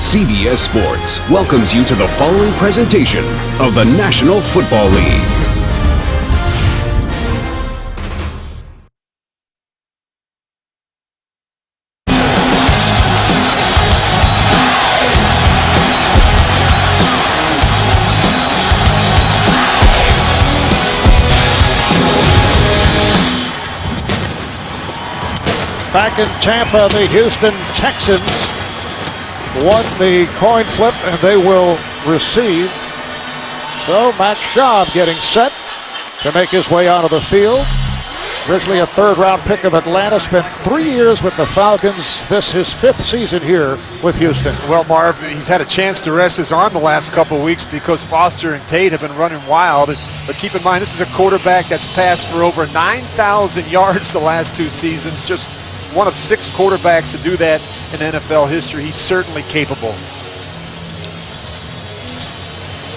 CBS Sports welcomes you to the following presentation of the National Football League. Back in Tampa, the Houston Texans won the coin flip, and they will receive. So Matt Schaub getting set to make his way onto the field. Originally a third-round pick of Atlanta, spent 3 years with the Falcons. This his fifth season here with Houston. Well, Marv, he's had a chance to rest his arm the last couple of weeks because Foster and Tate have been running wild. But keep in mind, this is a quarterback that's passed for over 9,000 yards the last 2 seasons. Just one of 6 quarterbacks to do that in NFL history. He's certainly capable.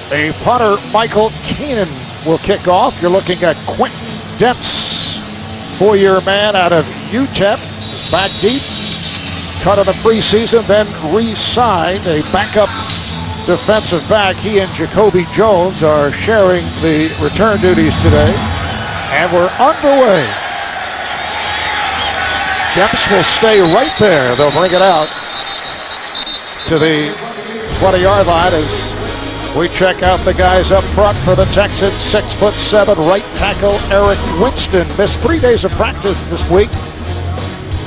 A punter, Michael Keenan, will kick off. You're looking at Quentin Dents, 4-year man out of UTEP. Is back deep. Cut in the preseason, then re-signed a backup defensive back. He and Jacoby Jones are sharing the return duties today. And we're underway. Dents will stay right there. They'll bring it out to the 20-yard line as we check out the guys up front for the Texans. 6'7" right tackle Eric Winston missed 3 days of practice this week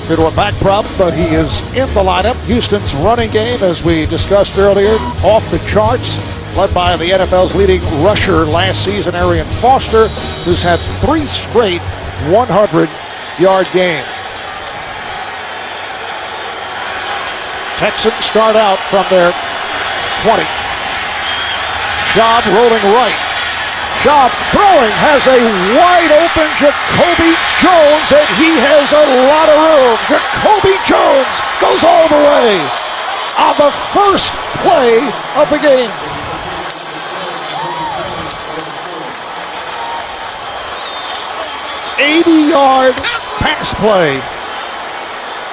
due to a back problem, but he is in the lineup. Houston's running game, as we discussed earlier, off the charts, led by the NFL's leading rusher last season, Arian Foster, who's had 3 straight 100-yard games. Texans start out from their 20. Schaub rolling right. Schaub throwing, has a wide open Jacoby Jones, and he has a lot of room. Jacoby Jones goes all the way on the first play of the game. '80-yard pass play.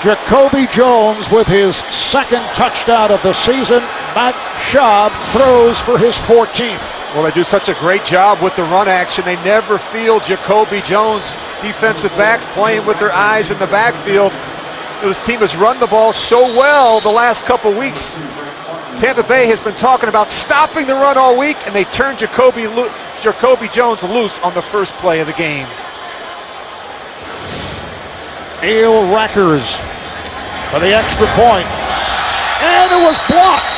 Jacoby Jones with his second touchdown of the season. Matt Schaub throws for his 14th. Well, they do such a great job with the run action. They never feel Jacoby Jones. Defensive backs playing with their eyes in the backfield. This team has run the ball so well the last couple weeks. Tampa Bay has been talking about stopping the run all week, and they turned Jacoby Jones loose on the first play of the game. Neil Rackers for the extra point. And it was blocked.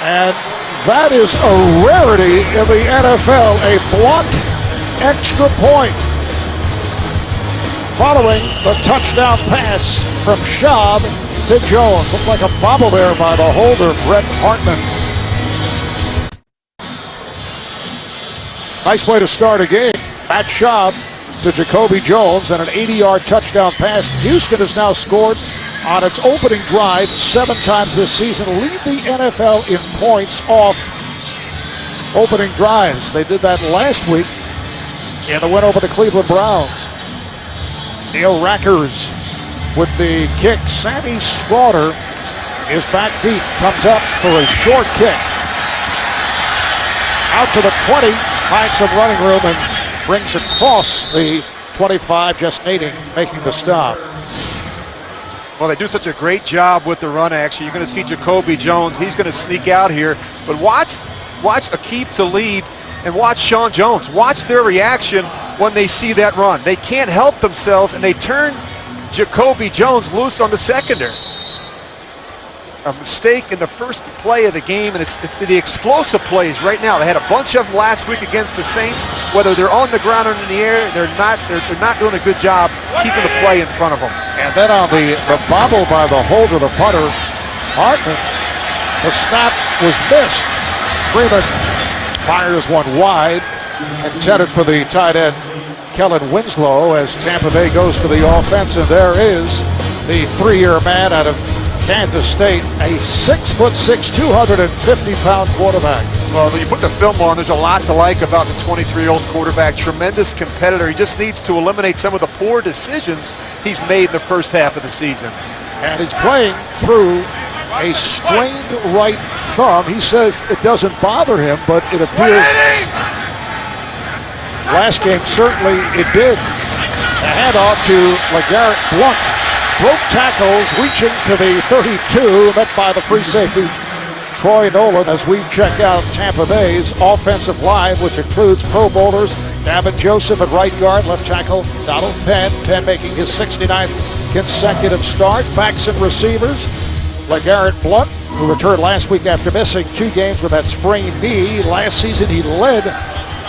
And that is a rarity in the NFL, a blocked extra point. Following the touchdown pass from Schaub to Jones. Looked like a bobble there by the holder, Brett Hartman. Nice way to start a game. Matt Schaub to Jacoby Jones and an 80-yard touchdown pass. Houston has now scored on its opening drive 7 times this season. Lead the NFL in points off opening drives. They did that last week in the win over the Cleveland Browns. Neil Rackers with the kick. Sammy Slaughter is back deep. Comes up for a short kick. Out to the 20. Finds some running room and brings across the 25, just making the stop. Well, they do such a great job with the run action. You're going to see Jacoby Jones. He's going to sneak out here. But watch Aqib Talib and watch Sean Jones. Watch their reaction when they see that run. They can't help themselves, and they turn Jacoby Jones loose on the secondary. A mistake in the first play of the game, and it's the explosive plays right now. They had a bunch of them last week against the Saints. Whether they're on the ground or in the air, they're not doing a good job keeping the play in front of them. And then on the bobble by the holder, the punter, Hartman, the snap was missed. Freeman fires one wide, intended for the tight end, Kellen Winslow, as Tampa Bay goes to the offense, and there is the 3-year man out of Kansas State, a 6'6", 250-pound quarterback. Well, when you put the film on, there's a lot to like about the 23-year-old quarterback. Tremendous competitor. He just needs to eliminate some of the poor decisions he's made in the first half of the season. And he's playing through a strained right thumb. He says it doesn't bother him, but it appears last game certainly it did. A handoff to LeGarrette Blount. Broke tackles, reaching to the 32, met by the free safety Troy Nolan as we check out Tampa Bay's offensive line, which includes Pro Bowlers Davin Joseph at right guard, left tackle Donald Penn. Penn making his 69th consecutive start. Backs and receivers, LeGarrette Blount, who returned last week after missing 2 games with that sprained knee. Last season he led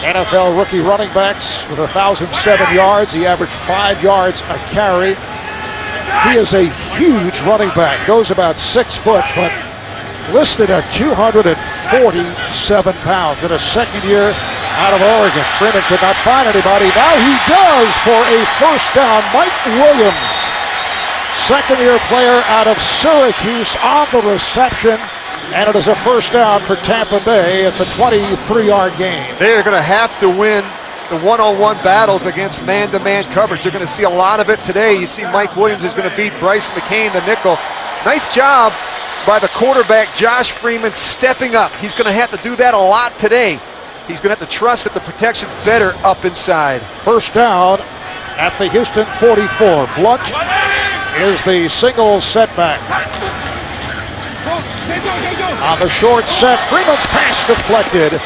NFL rookie running backs with 1,007 yards. He averaged 5 yards a carry. He is a huge running back, goes about 6 foot, but listed at 247 pounds in a second year out of Oregon. Freeman could not find anybody. Now he does for a first down. Mike Williams, second-year player out of Syracuse, on the reception, and it is a first down for Tampa Bay. It's a 23-yard game. They're going to have to win the one-on-one battles against man-to-man coverage. You're going to see a lot of it today. You see Mike Williams is going to beat Bryce McCain, the nickel. Nice job by the quarterback, Josh Freeman, stepping up. He's going to have to do that a lot today. He's going to have to trust that the protection's better up inside. First down at the Houston 44. Blount is the single setback. On the short set, Freeman's pass deflected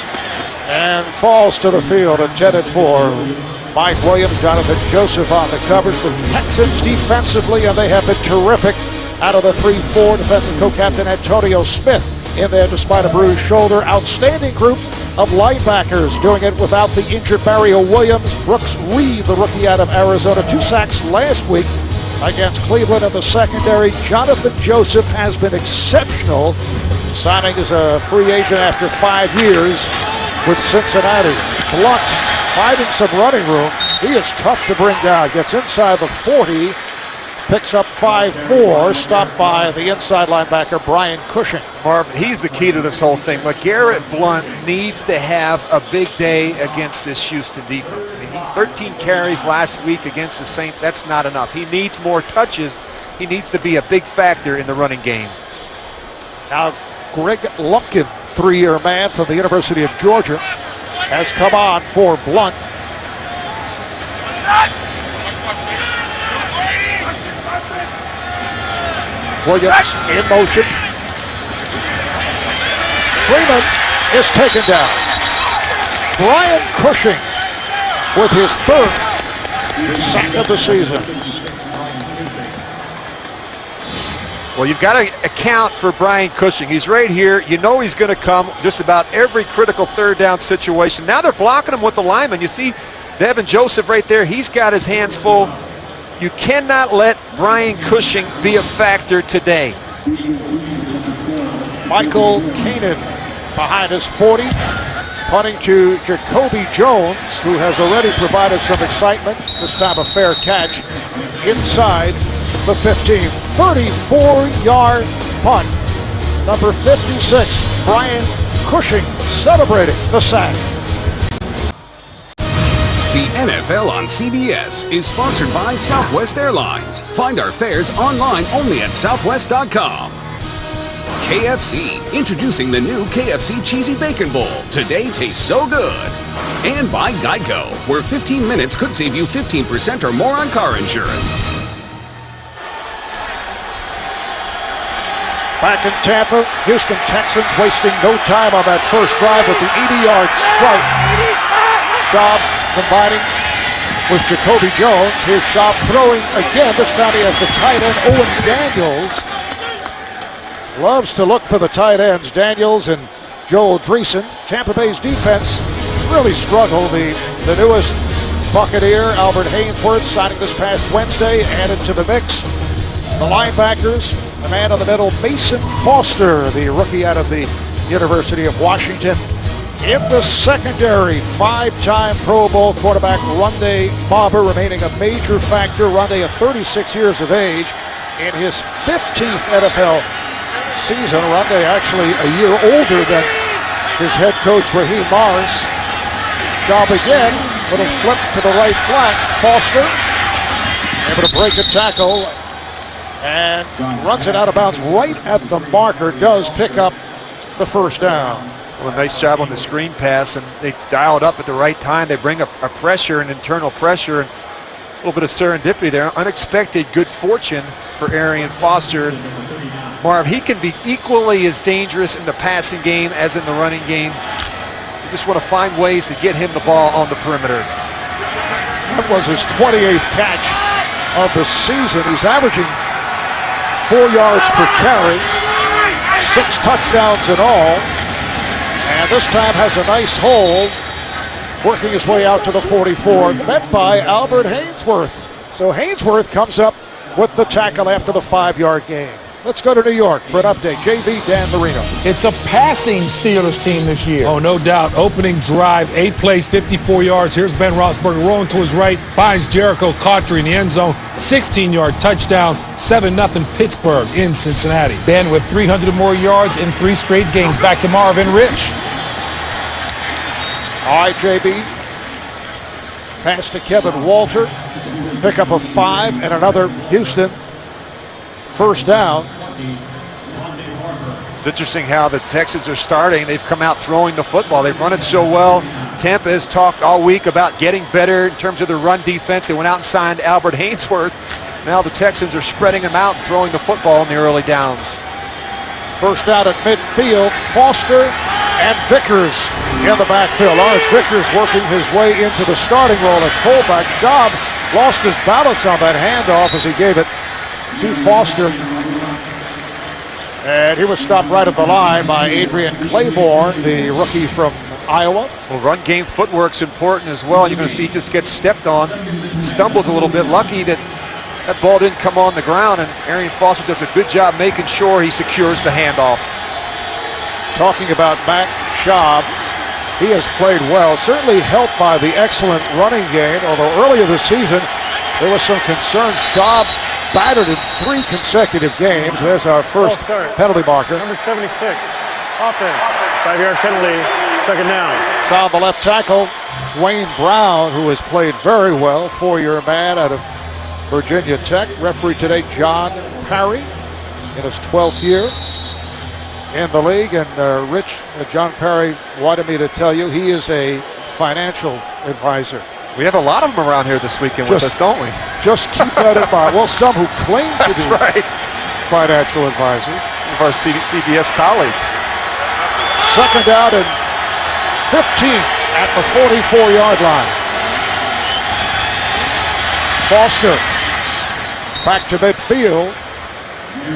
and falls to the field, intended for Mike Williams. Jonathan Joseph on the coverage. The Texans defensively, and they have been terrific. Out of the 3-4, defensive co-captain Antonio Smith in there despite a bruised shoulder. Outstanding group of linebackers doing it without the injured Mario Williams. Brooks Reed, the rookie out of Arizona, 2 sacks last week against Cleveland in the secondary. Jonathan Joseph has been exceptional, signing as a free agent after 5 years with Cincinnati. Blount finding some running room. He is tough to bring down. Gets inside the 40. Picks up 5 more, stopped by the inside linebacker, Brian Cushing. Marv, he's the key to this whole thing. LeGarrette Blount needs to have a big day against this Houston defense. I mean, 13 carries last week against the Saints. That's not enough. He needs more touches. He needs to be a big factor in the running game. Now, Greg Lumpkin, 3-year man from the University of Georgia, has come on for Blount. Williams in motion. Freeman is taken down. Brian Cushing with his 3rd sack of the season. Well, you've got to account for Brian Cushing. He's right here. You know he's going to come just about every critical 3rd down situation. Now they're blocking him with the lineman. You see Davin Joseph right there. He's got his hands full. You cannot let Brian Cushing be a factor today. Michael Kanan behind his 40, punting to Jacoby Jones, who has already provided some excitement. This time a fair catch inside the 15. 34-yard punt. Number 56, Brian Cushing, celebrating the sack. The NFL on CBS is sponsored by Southwest Airlines. Find our fares online only at southwest.com. KFC, introducing the new KFC Cheesy Bacon Bowl. Today tastes so good. And by Geico, where 15 minutes could save you 15% or more on car insurance. Back in Tampa, Houston Texans wasting no time on that first drive with the 80-yard strike. Schaub combining with Jacoby Jones. Here's Schaub throwing again. This time he has the tight end, Owen Daniels. Loves to look for the tight ends, Daniels and Joel Dreesen. Tampa Bay's defense really struggled. The newest Buccaneer, Albert Haynesworth, signing this past Wednesday, added to the mix. The linebackers, the man in the middle, Mason Foster, the rookie out of the University of Washington. In the secondary, 5-time Pro Bowl quarterback Rondé Barber remaining a major factor. Rondé at 36 years of age in his 15th NFL season. Rondé actually a year older than his head coach, Raheem Morris. Schaub again, little flip to the right flank. Foster able to break a tackle and runs it out of bounds right at the marker. Does pick up the first down. Well, nice job on the screen pass, and they dial it up at the right time. They bring a pressure, an internal pressure, and a little bit of serendipity there. Unexpected good fortune for Arian Foster. Marv, he can be equally as dangerous in the passing game as in the running game. You just want to find ways to get him the ball on the perimeter. That was his 28th catch of the season. He's averaging 4 yards per carry, 6 touchdowns in all, and this time has a nice hold, working his way out to the 44, met by Albert Hainsworth. So Hainsworth comes up with the tackle after the 5-yard gain. Let's go to New York for an update. JV, Dan Marino. It's a passing Steelers team this year. Oh, no doubt. Opening drive, 8 plays, 54 yards. Here's Ben Roethlisberger rolling to his right, finds Jericho Cotchery in the end zone. 16-yard touchdown, 7-0 Pittsburgh in Cincinnati. Ben with 300 or more yards in 3 straight games. Back to Marvin Rich. All right, JB. Pass to Kevin Walter. Pick up a 5 and another Houston first down. It's interesting how the Texans are starting. They've come out throwing the football. They've run it so well. Tampa has talked all week about getting better in terms of their run defense. They went out and signed Albert Hainsworth. Now the Texans are spreading them out and throwing the football in the early downs. First down at midfield. Foster and Vickers in the backfield. Lawrence Vickers working his way into the starting role at fullback. Schaub lost his balance on that handoff as he gave it to Foster. And he was stopped right at the line by Adrian Claiborne, the rookie from Iowa. Well, run game footwork's important as well. You're going to see he just gets stepped on, stumbles a little bit. Lucky that that ball didn't come on the ground, and Arian Foster does a good job making sure he secures the handoff. Talking about Mac Schaub, he has played well, certainly helped by the excellent running game, although earlier this season there was some concern. Schaub battered in 3 consecutive games. There's our first penalty marker. Number 76, offense, 5-yard penalty, second down. Saw the left tackle, Dwayne Brown, who has played very well, 4-year man out of Virginia Tech. Referee today, John Parry, in his 12th year in the league. And John Parry wanted me to tell you he is a financial advisor. We have a lot of them around here this weekend with us, don't we? Just keep that in mind. Well, some who claim to be right. Financial advisors. Some of our CBS colleagues. Second down and 15 at the 44-yard line. Foster back to midfield,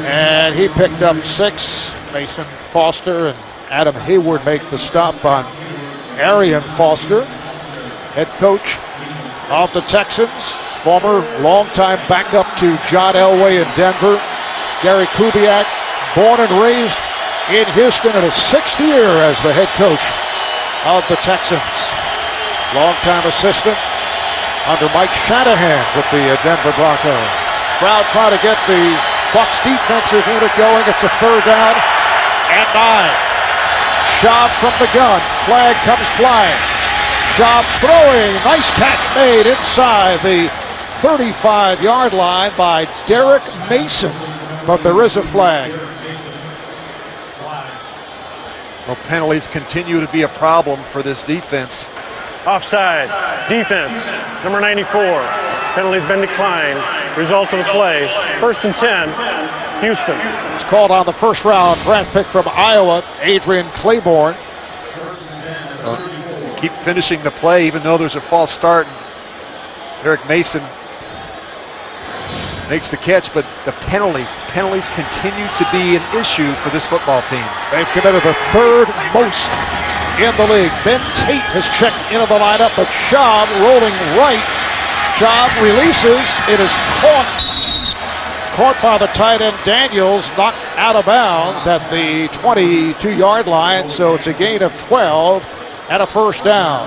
and he picked up 6. Mason Foster and Adam Hayward make the stop on Arian Foster, head coach of the Texans, former longtime backup to John Elway in Denver. Gary Kubiak, born and raised in Houston, in his 6th year as the head coach of the Texans. Longtime assistant under Mike Shanahan with the Denver Broncos. Crowd trying to get the Bucs defensive unit going. It's a 3rd down and 9. Schaub from the gun. Flag comes flying. Schaub throwing. Nice catch made inside the 35-yard line by Derek Mason. But there is a flag. Well, penalties continue to be a problem for this defense. Offside, defense, number 94. Penalty's been declined. Result of the play, 1st and 10, Houston. It's called on the first round draft pick from Iowa, Adrian Claiborne. Keep finishing the play even though there's a false start. Eric Mason makes the catch, but the penalties continue to be an issue for this football team. They've committed the 3rd most in the league. Ben Tate has checked into the lineup, but Schaub rolling right. Schaub releases. It is caught by the tight end Daniels, knocked out of bounds at the 22-yard line, so it's a gain of 12 and a first down.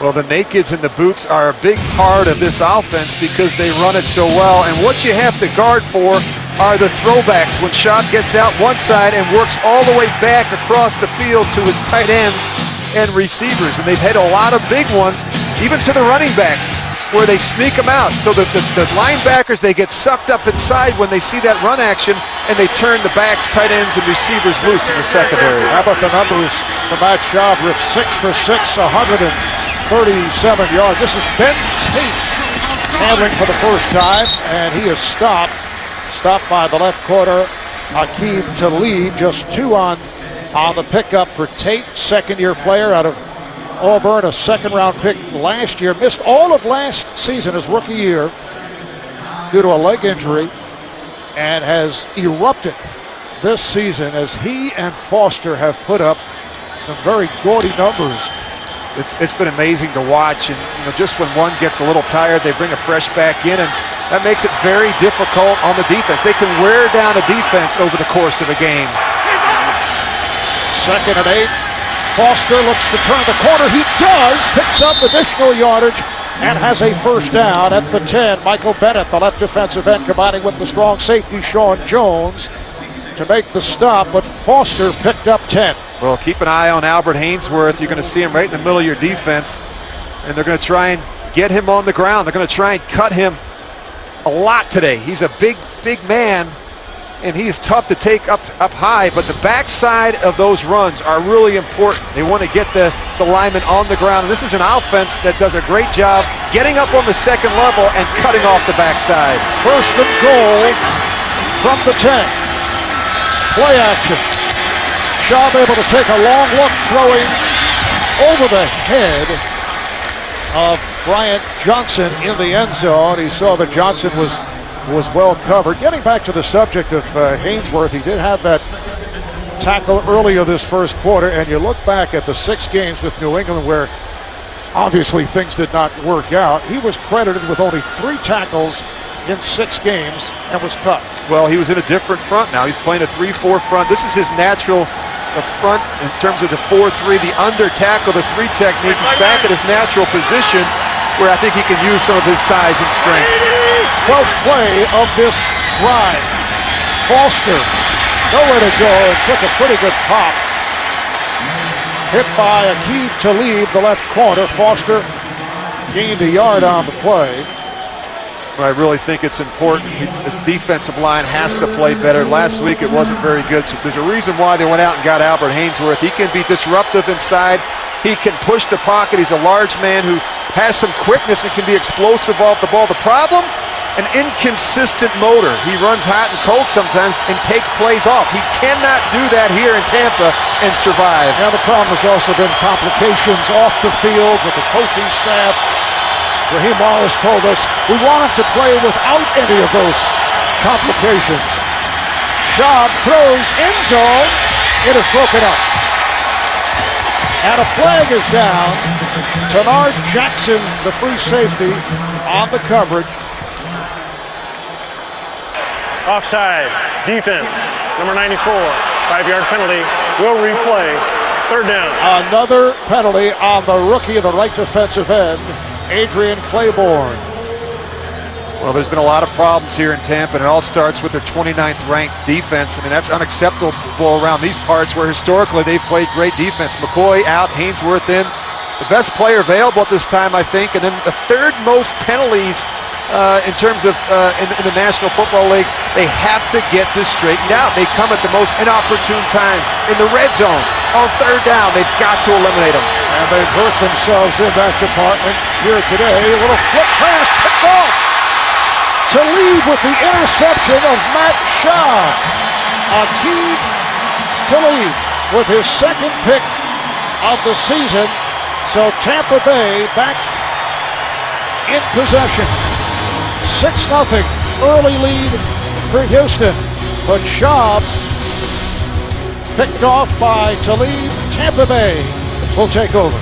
Well, the nakeds and the boots are a big part of this offense because they run it so well, and what you have to guard for are the throwbacks when Schaub gets out one side and works all the way back across the field to his tight ends and receivers. And they've had a lot of big ones, even to the running backs, where they sneak them out. So the linebackers, they get sucked up inside when they see that run action, and they turn the backs, tight ends, and receivers loose in the secondary. How about the numbers for Matt Schaub? Ripped 6 for 6, 137 yards. This is Ben Tate handling for the first time, and he is stopped by the left corner, Aqib Talib. Just 2 on the pickup for Tate, second-year player out of Auburn, a second-round pick last year. Missed all of last season, his rookie year, due to a leg injury, and has erupted this season as he and Foster have put up some very gaudy numbers. It's been amazing to watch, and just when one gets a little tired, they bring a fresh back in, and that makes it very difficult on the defense. They can wear down a defense over the course of a game. 2nd and 8. Foster looks to turn the corner. He does, picks up additional yardage and has a first down at the 10. Michael Bennett, the left defensive end, combining with the strong safety Sean Jones to make the stop, but Foster picked up 10. Well, keep an eye on Albert Haynesworth. You're going to see him right in the middle of your defense, and they're going to try and get him on the ground. They're going to try and cut him a lot today. He's a big man, and he's tough to take up high, but the backside of those runs are really important. They want to get the lineman on the ground, and this is an offense that does a great job getting up on the second level and cutting off the backside. 1st and goal from the 10. Play action. Schaub able to take a long look, throwing over the head of Bryant Johnson in the end zone. He saw that Johnson was well covered. Getting back to the subject of Haynesworth, he did have that tackle earlier this first quarter, and you look back at the 6 games with New England where obviously things did not work out. He was credited with only 3 tackles in 6 games and was cut. Well, he was in a different front now. He's playing a 3-4 front. This is his natural front in terms of the 4-3, the under tackle, the 3 technique. He's back at his natural position where I think he can use some of his size and strength. 12th play of this drive. Foster, nowhere to go, and took a pretty good pop. Hit by Aqib Talib, the left corner. Foster gained a yard on the play. I really think it's important. The defensive line has to play better. Last week it wasn't very good, so there's a reason why they went out and got Albert Haynesworth. He can be disruptive inside. He can push the pocket. He's a large man who has some quickness and can be explosive off the ball. The problem? An inconsistent motor. He runs hot and cold sometimes and takes plays off. He cannot do that here in Tampa and survive. Now the problem has also been complications off the field with the coaching staff. Raheem Wallace told us we want him to play without any of those complications. Schaub throws end zone. It is broken up. And a flag is down. Tenard Jackson, the free safety, on the coverage. Offside, defense, number 94, 5-yard penalty, will replay, 3rd down. Another penalty on the rookie of the right defensive end, Adrian Claiborne. Well, there's been a lot of problems here in Tampa, and it all starts with their 29th ranked defense. I mean, that's unacceptable around these parts where historically they've played great defense. McCoy out, Haynesworth in. The best player available at this time, I think, and then the 3rd most penalties in terms of in the National Football League. They have to get this straightened out. They come at the most inopportune times. In the red zone, on 3rd down, they've got to eliminate them. And they've hurt themselves in that department here today. A little flip pass picked off to lead with the interception of Matt Schaub. Aqib Talib with his 2nd pick of the season. So Tampa Bay back in possession. 6-0 early lead for Houston, but Schaub picked off by Talib. Tampa Bay will take over.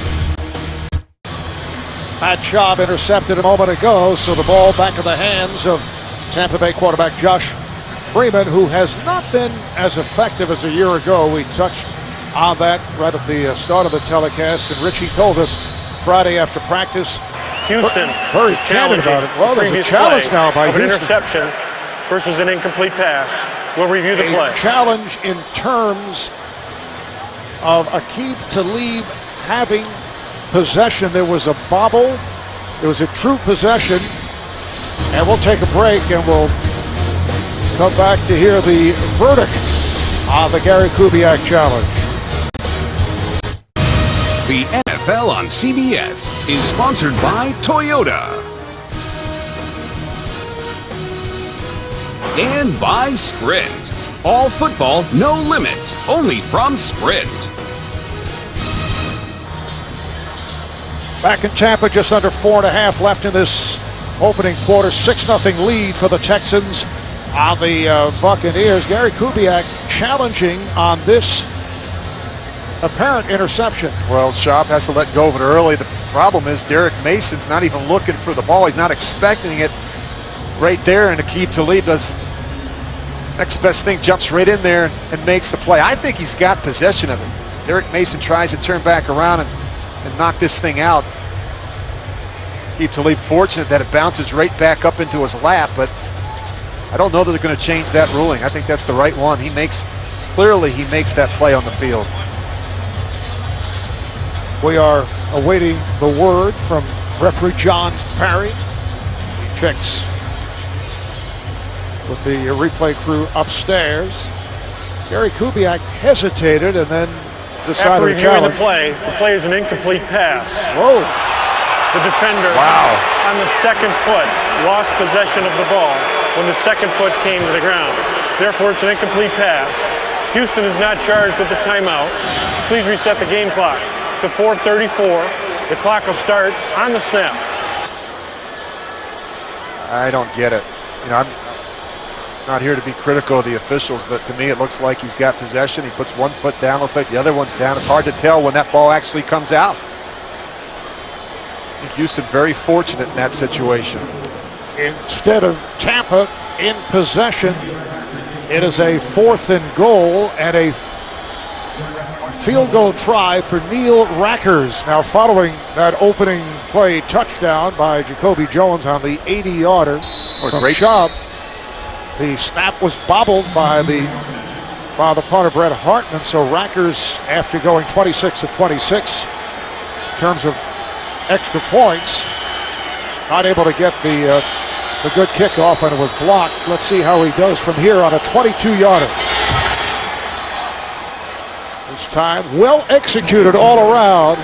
Matt Schaub intercepted a moment ago, so the ball back in the hands of Tampa Bay quarterback Josh Freeman, who has not been as effective as a year ago. We touched on that right at the start of the telecast, and Richie told us Friday after practice. Houston Very candid about it. Well, there's a challenge now by Houston. Interception versus an incomplete pass. We'll review the play. A challenge in terms of Aqib Talib having possession. There was a bobble. It was a true possession. And we'll take a break and we'll come back to hear the verdict on the Gary Kubiak challenge. The NFL on CBS is sponsored by Toyota. And by Sprint. All football, no limits, only from Sprint. Back in Tampa, just under 4.5 left in this opening quarter. 6-0 lead for the Texans on the Buccaneers. Gary Kubiak challenging on this apparent interception. Well, Schaub has to let go of it early. The problem is Derek Mason's not even looking for the ball. He's not expecting it right there, and Aqib Talib does next best thing, jumps right in there and makes the play. I think he's got possession of it. Derek Mason tries to turn back around and knock this thing out. Aqib Talib fortunate that it bounces right back up into his lap, but I don't know that they're going to change that ruling. I think that's the right one. Clearly he makes that play on the field. We are awaiting the word from referee John Parry. He checks with the replay crew upstairs. Gary Kubiak hesitated and then decided to challenge. The play is an incomplete pass. Whoa. The defender on the second foot lost possession of the ball when the second foot came to the ground. Therefore, it's an incomplete pass. Houston is not charged with the timeout. Please reset the game clock to 4:34. The clock will start on the snap. I don't get it. I'm not here to be critical of the officials, but to me it looks like he's got possession. He puts one foot down, looks like the other one's down. It's hard to tell when that ball actually comes out. I think Houston very fortunate in that situation. Instead of Tampa in possession, it is a 4th and goal and a field goal try for Neil Rackers. Now following that opening play touchdown by Jacoby Jones on the 80-yarder from Schaub, the snap was bobbled by the punter Brett Hartman, so Rackers, after going 26 of 26 in terms of extra points, not able to get the good kickoff, and it was blocked. Let's see how he does from here on a 22-yarder. This time, well executed all around,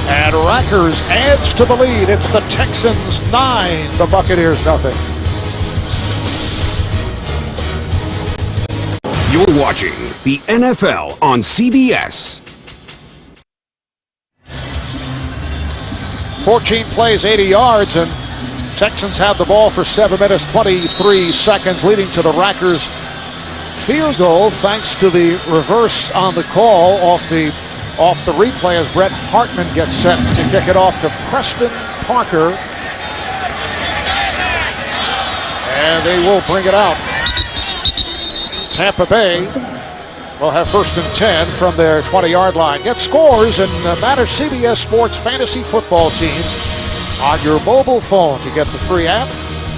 and Rackers adds to the lead. It's the Texans 9, the Buccaneers nothing. You're watching the NFL on CBS. 14 plays, 80 yards, and Texans have the ball for 7 minutes, 23 seconds, leading to the Rackers field goal thanks to the reverse on the call off the replay as Brett Hartman gets set to kick it off to Preston Parker. And they will bring it out. Tampa Bay will have 1st and 10 from their 20-yard line. Get scores and manage CBS Sports fantasy football teams on your mobile phone. To get the free app,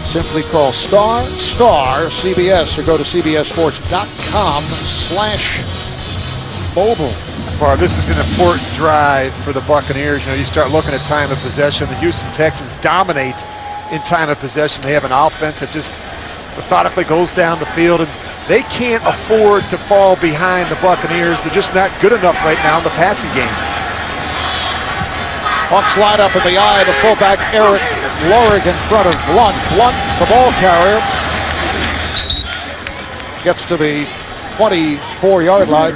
simply call star CBS or go to cbssports.com/mobile. Well, this is an important drive for the Buccaneers. You start looking at time of possession. The Houston Texans dominate in time of possession. They have an offense that just methodically goes down the field, and they can't afford to fall behind the Buccaneers. They're just not good enough right now in the passing game. Bucs line up in the eye of the fullback Eric Lorig in front of Blunt. Blunt, the ball carrier, gets to the 24-yard line.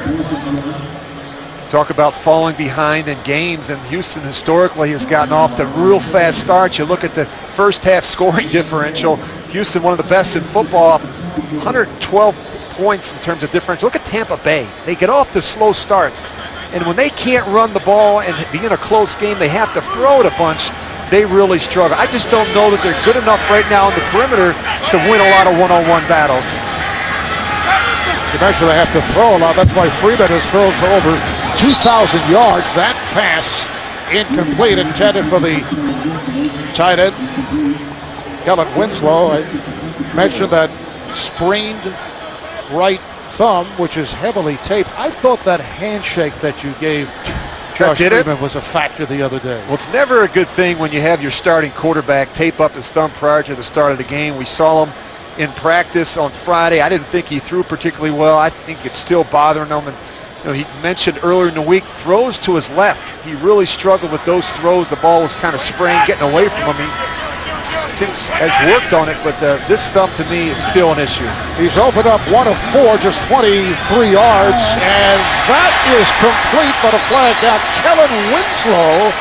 Talk about falling behind in games, and Houston historically has gotten off to real fast starts. You look at the first half scoring differential. Houston, one of the best in football, 112 points in terms of differential. Look at Tampa Bay. They get off to slow starts, and when they can't run the ball and be in a close game, they have to throw it a bunch. They really struggle. I just don't know that they're good enough right now on the perimeter to win a lot of one-on-one battles. Eventually they have to throw a lot. That's why Freeman has thrown for over 2,000 yards. That pass incomplete, intended for the tight end, Kellen Winslow. I mentioned that sprained right thumb, which is heavily taped. I thought that handshake that you gave Josh Freeman was a factor the other day. Well, it's never a good thing when you have your starting quarterback tape up his thumb prior to the start of the game. We saw him in practice on Friday. I didn't think he threw particularly well. I think it's still bothering him. And he mentioned earlier in the week throws to his left. He really struggled with those throws. The ball was kind of spraying, getting away from him. He since has worked on it, but this thumb to me is still an issue. He's opened up 1 of 4, just 23 yards, and that is complete, but a flag down. Kellen Winslow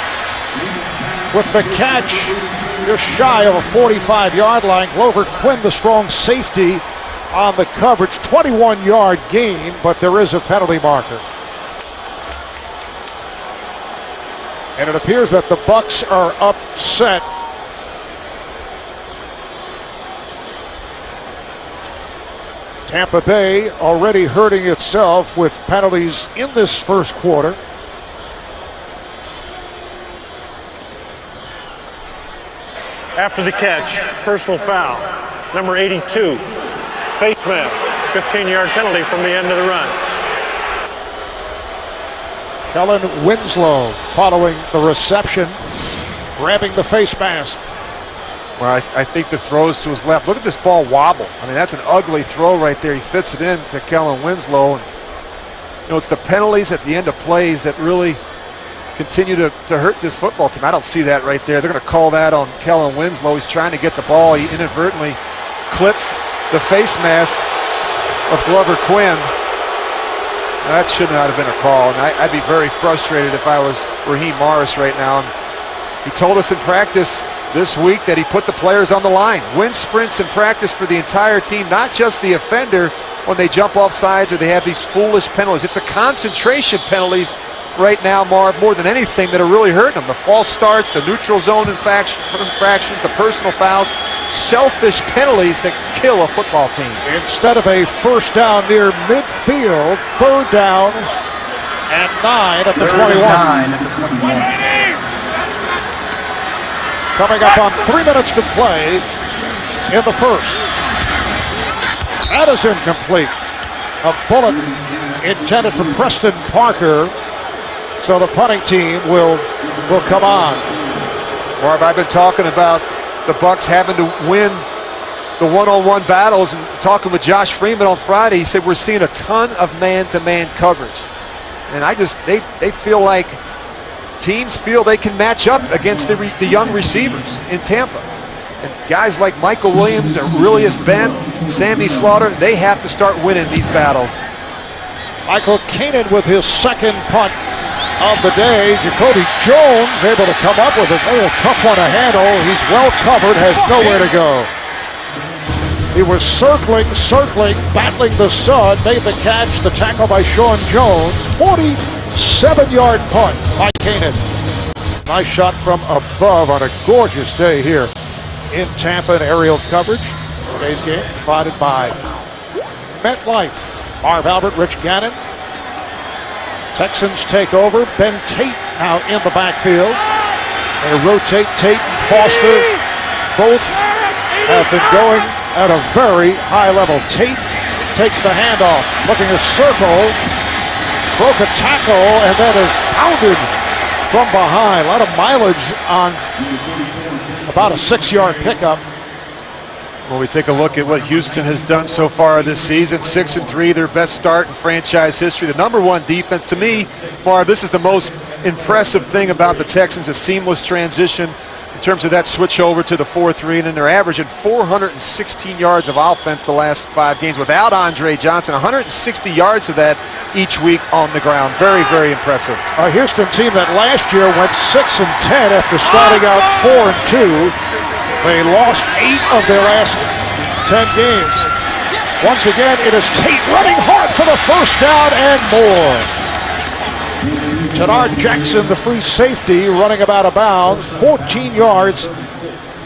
with the catch just shy of a 45-yard line. Glover Quinn, the strong safety, on the coverage. 21-yard gain, but there is a penalty marker. And it appears that the Bucs are upset. Tampa Bay already hurting itself with penalties in this first quarter. After the catch, personal foul, number 82, face mask, 15-yard penalty from the end of the run. Kellen Winslow following the reception, grabbing the face mask. Well, I think the throws to his left. Look at this ball wobble. I mean, that's an ugly throw right there. He fits it in to Kellen Winslow. And, it's the penalties at the end of plays that really continue to hurt this football team. I don't see that right there. They're going to call that on Kellen Winslow. He's trying to get the ball. He inadvertently clips the face mask of Glover Quinn. That should not have been a call. And I'd be very frustrated if I was Raheem Morris right now. And he told us in practice this week that he put the players on the line. Wind sprints in practice for the entire team, not just the offender when they jump off sides or they have these foolish penalties. It's the concentration penalties right now, Marv, more than anything that are really hurting them. The false starts, the neutral zone infractions, the personal fouls, selfish penalties that kill a football team. Instead of a first down near midfield, third down and 9 at the 21. Coming up on 3 minutes to play in the first. That is incomplete. A bullet intended for Preston Parker. So the punting team will come on. Marv, I've been talking about the Bucs having to win the one-on-one battles, and talking with Josh Freeman on Friday, he said we're seeing a ton of man-to-man coverage. And they feel like teams feel they can match up against the young receivers in Tampa. And guys like Michael Williams, Aurelius Ben, Sammy Slaughter, they have to start winning these battles. Michael Kanan with his second punt of the day. Jacoby Jones able to come up with it. Oh, tough one to handle. He's well covered, has nowhere to go. He was circling, battling the sun, made the catch, the tackle by Sean Jones. 47-yard punt by Kanan. Nice shot from above on a gorgeous day here in Tampa in aerial coverage. Today's game provided by MetLife. Marv Albert, Rich Gannon. Texans take over. Ben Tate now in the backfield. They rotate Tate and Foster. Both have been going at a very high level. Tate takes the handoff, looking to circle, broke a tackle, and then is pounded from behind. A lot of mileage on about a 6-yard pickup. Well, we take a look at what Houston has done so far this season. 6-3, their best start in franchise history. The number one defense. To me, Marv, this is the most impressive thing about the Texans, a seamless transition in terms of that switch over to the 4-3, and then they're averaging 416 yards of offense the last 5 games without Andre Johnson. 160 yards of that each week on the ground. Very, very impressive. A Houston team that last year went 6-10 after starting out 4-2. They lost 8 of their last 10 games. Once again, it is Tate running hard for the first down and more. Tenard Jackson, the free safety, running about a bounds. 14 yards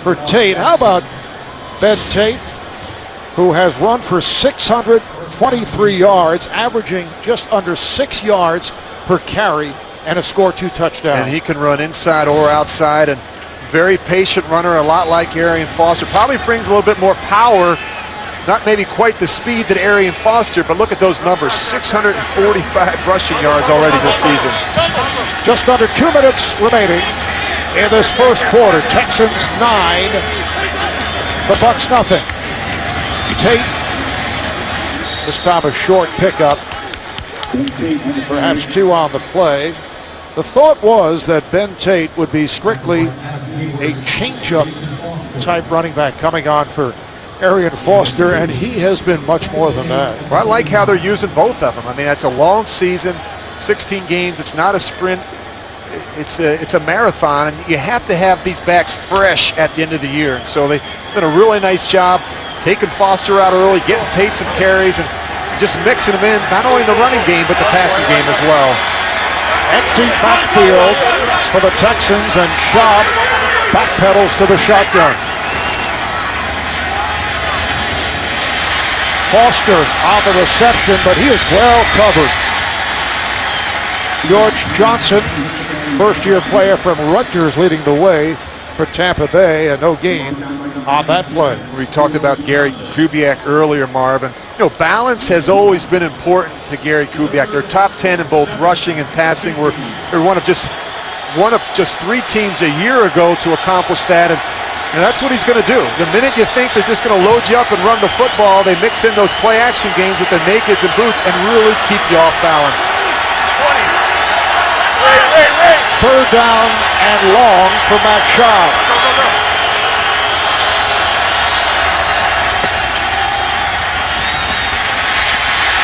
for Tate. How about Ben Tate, who has run for 623 yards, averaging just under 6 yards per carry, and has scored 2 touchdowns. And he can run inside or outside, and very patient runner, a lot like Arian Foster. Probably brings a little bit more power Not maybe quite the speed that Arian Foster, but look at those numbers. 645 rushing yards already this season. Just under 2 minutes remaining in this first quarter. Texans 9, the Bucs nothing. Tate, this time a short pickup, perhaps 2 on the play. The thought was that Ben Tate would be strictly a change-up type running back coming on for Arian Foster, and he has been much more than that. Well, I like how they're using both of them. I mean, it's a long season, 16 games. It's not a sprint. It's a marathon, and you have to have these backs fresh at the end of the year. And so they've done a really nice job taking Foster out early, getting Tate some carries, and just mixing them in, not only in the running game, but the passing game as well. Empty backfield for the Texans, and Schaub backpedals to the shotgun. Foster on the reception, but he is well covered. George Johnson, first-year player from Rutgers, leading the way for Tampa Bay, and no gain on that play. We talked about Gary Kubiak earlier, Marvin. You know, balance has always been important to Gary Kubiak. They're top 10 in both rushing and passing. They're one of just 3 teams a year ago to accomplish that, and that's what he's going to do. The minute you think they're just going to load you up and run the football, they mix in those play-action games with the nakeds and boots and really keep you off balance. Third down and long for Matt Schaub.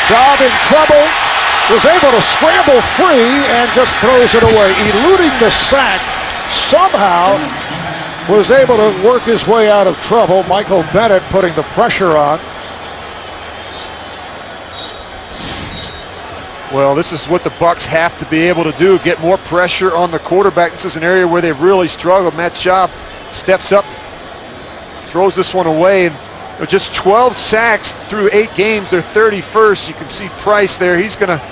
Schaub in trouble, was able to scramble free and just throws it away. Eluding the sack, somehow was able to work his way out of trouble. Michael Bennett putting the pressure on. Well, this is what the Bucs have to be able to do, get more pressure on the quarterback. This is an area where they've really struggled. Matt Schaub steps up, throws this one away, and just 12 sacks through 8 games. They're 31st. You can see Price there. He's going to,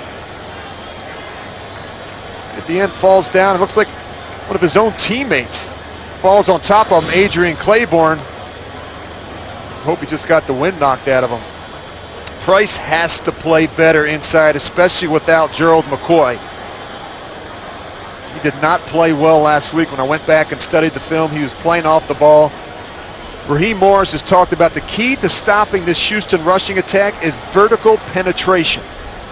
at the end, falls down. It looks like one of his own teammates falls on top of him, Adrian Claiborne. Hope he just got the wind knocked out of him. Price has to play better inside, especially without Gerald McCoy. He did not play well last week. When I went back and studied the film, he was playing off the ball. Raheem Morris has talked about the key to stopping this Houston rushing attack is vertical penetration.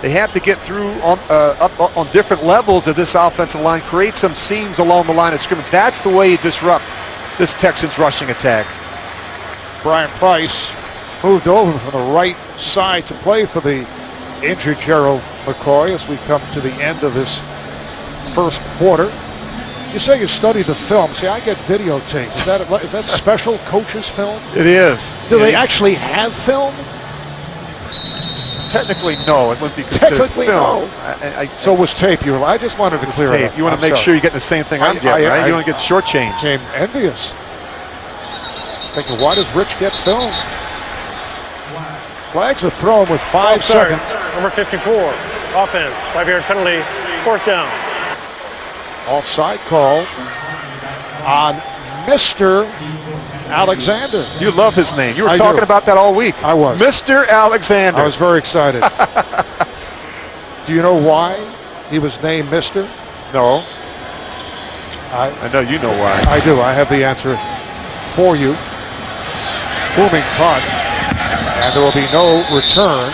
They have to get through up on different levels of this offensive line, create some seams along the line of scrimmage. That's the way you disrupt this Texans rushing attack. Brian Price moved over from the right side to play for the injured Gerald McCoy as we come to the end of this first quarter. You say you study the film. See, I get videotape. Is that special coach's film? It is. Do they actually have film? Technically, no. It wouldn't be considered Technically, film. no. So it was tape. I just wanted to clear it up. You want to make sure you get the same thing I'm getting, right? You don't get shortchanged. I'm envious. Thinking, why does Rich get film? Flags are thrown with 5 seconds. Number 54, offense, 5-yard penalty, 4th down. Offside call on Mr. Alexander. You love his name. You were talking about that all week. I was. Mr. Alexander. I was very excited. Do you know why he was named Mr.? No. I know you know why. I do. I have the answer for you. Booming punt. And there will be no return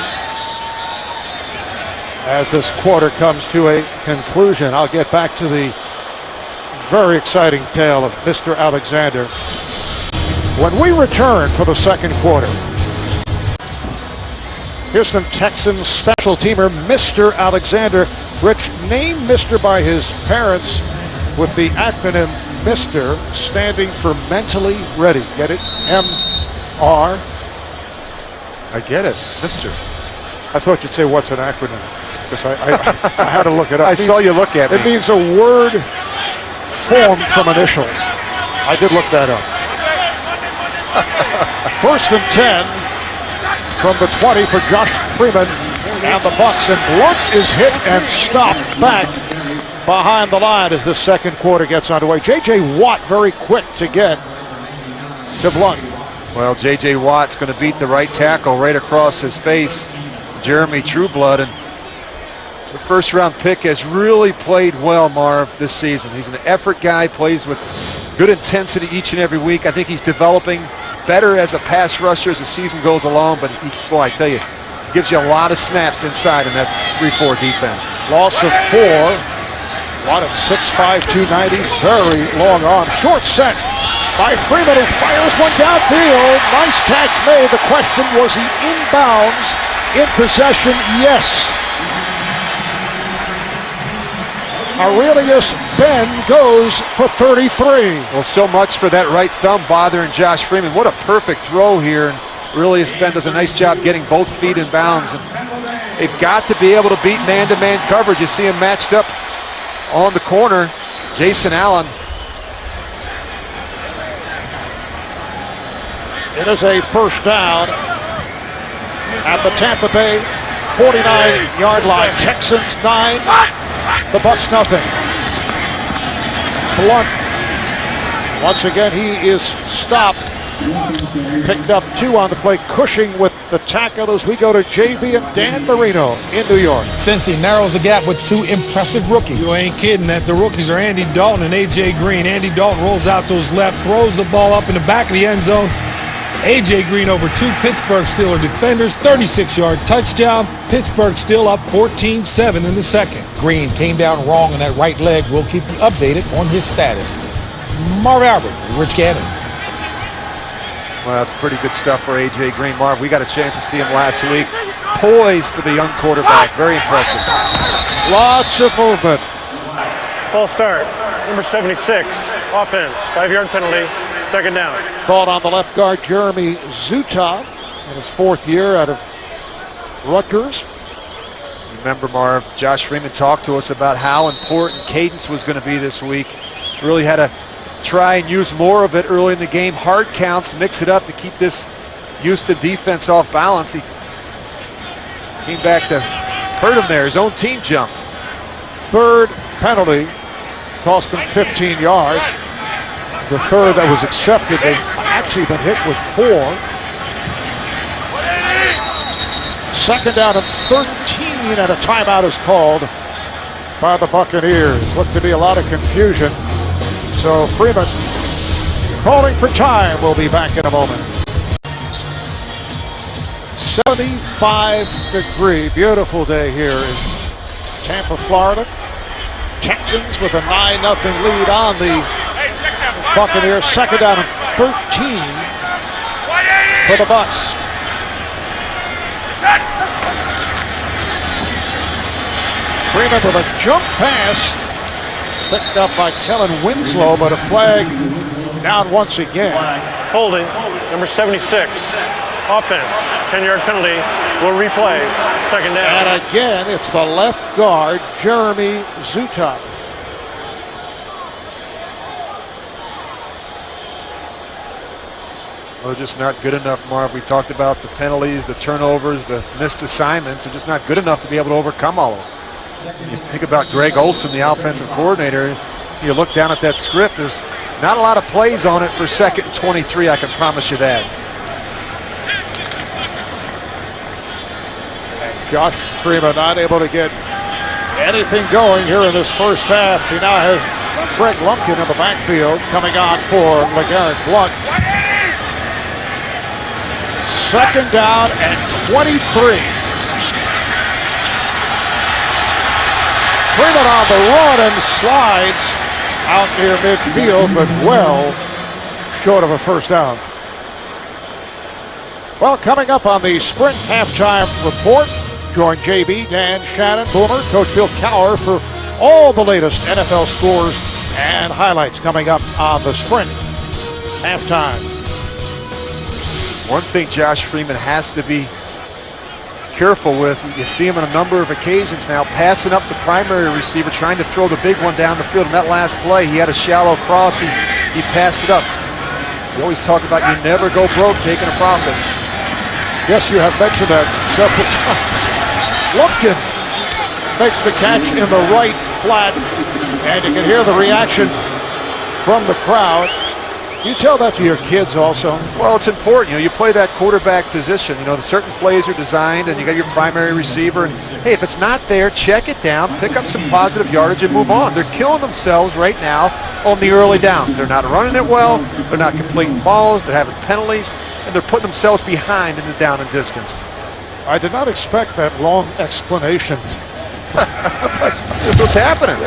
as this quarter comes to a conclusion. I'll get back to the very exciting tale of Mr. Alexander when we return for the second quarter. Houston Texans special teamer Mr. Alexander, Rich, named Mr. by his parents with the acronym Mr. standing for mentally ready. Get it? M-R. I get it, Mr. I thought you'd say, what's an acronym? Because I had to look it up. I saw you look at me. It means a word formed from initials. I did look that up. 1st and 10 from the 20 for Josh Freeman and the Bucs. And Blunt is hit and stopped back behind the line as the second quarter gets underway. J.J. Watt very quick to get to Blunt. Well, J.J. Watt's going to beat the right tackle right across his face, Jeremy Trueblood. And the first-round pick has really played well, Marv, this season. He's an effort guy, plays with good intensity each and every week. I think he's developing better as a pass rusher as the season goes along, but boy, I tell you, gives you a lot of snaps inside in that 3-4 defense. Loss of 4. Watt at 6'5", 290, very long arm. Short set by Freeman, who fires one downfield. Nice catch made. The question, was he inbounds in possession? Yes. Aurelius Ben goes for 33. Well, so much for that right thumb bothering Josh Freeman. What a perfect throw here. And Aurelius Ben does a nice job getting both feet in bounds. And they've got to be able to beat man-to-man coverage. You see him matched up on the corner, Jason Allen. It is a first down at the Tampa Bay 49-yard line. Texans 9, the Bucs nothing. Blunt, once again, he is stopped. Picked up 2 on the play. Cushing with the tackle as we go to JB and Dan Marino in New York. Since he narrows the gap with 2 impressive rookies. You ain't kidding that. The rookies are Andy Dalton and A.J. Green. Andy Dalton rolls out those left, throws the ball up in the back of the end zone. A.J. Green over 2 Pittsburgh Steelers defenders, 36-yard touchdown. Pittsburgh still up 14-7 in the second. Green came down wrong on that right leg. We'll keep you updated on his status. Marv Albert, Rich Gannon. Well, that's pretty good stuff for A.J. Green. Marv, we got a chance to see him last week. Poised for the young quarterback. Very impressive. Lots of movement. False start. Number 76, offense. 5-yard penalty. Second down. Called on the left guard, Jeremy Zuta, in his 4th year out of Rutgers. Remember, Marv, Josh Freeman talked to us about how important cadence was going to be this week. Really had to try and use more of it early in the game. Hard counts, mix it up to keep this Houston defense off balance. He came back to hurt him there. His own team jumped. 3rd penalty cost him 15 yards. The 3rd that was accepted. They've actually been hit with 4. 2nd down and 13, and a timeout is called by the Buccaneers. Looked to be a lot of confusion. So Freeman calling for time. We'll be back in a moment. 75-degree, beautiful day here in Tampa, Florida. Texans with a 9-0 lead on the Buccaneers. 2nd down and 13 for the Bucs. Freeman with a jump pass. Picked up by Kellen Winslow, but a flag down once again. Holding, number 76, offense, 10-yard penalty, will replay, second down. And again, it's the left guard, Jeremy Zuta. Well, just not good enough, Marv. We talked about the penalties, the turnovers, the missed assignments. They're just not good enough to be able to overcome all of them. You think about Greg Olson, the offensive coordinator, you look down at that script, there's not a lot of plays on it for 2nd and 23, I can promise you that. Josh Freeman not able to get anything going here in this first half. He now has Greg Lumpkin in the backfield coming on for LeGarrette Blount. 2nd down and 23. Freeman on the run and slides out near midfield, but well short of a first down. Well, coming up on the Sprint halftime report, join JB, Dan, Shannon, Boomer, Coach Bill Cowher for all the latest NFL scores and highlights coming up on the Sprint halftime. One thing Josh Freeman has to be careful with, you see him on a number of occasions now, passing up the primary receiver, trying to throw the big one down the field. In that last play, he had a shallow cross, he passed it up. We always talk about you never go broke taking a profit. Yes, you have mentioned that several times. Lumpkin makes the catch in the right flat, and you can hear the reaction from the crowd. You tell that to your kids also? Well, it's important. You know, you play that quarterback position. You know, the certain plays are designed, and you got your primary receiver. And hey, if it's not there, check it down, pick up some positive yardage, and move on. They're killing themselves right now on the early downs. They're not running it well. They're not completing balls. They're having penalties, and they're putting themselves behind in the down and distance. I did not expect that long explanation. That's just what's happening.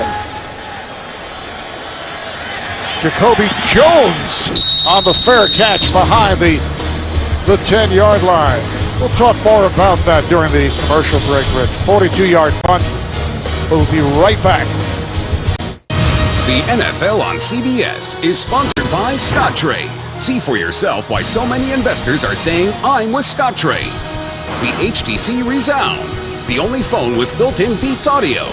Jacoby Jones on the fair catch behind the 10-yard line. We'll talk more about that during the commercial break, Rich. 42-yard punt. We'll be right back. The NFL on CBS is sponsored by Scottrade. See for yourself why so many investors are saying, I'm with Scottrade. The HTC Resound, the only phone with built-in Beats audio.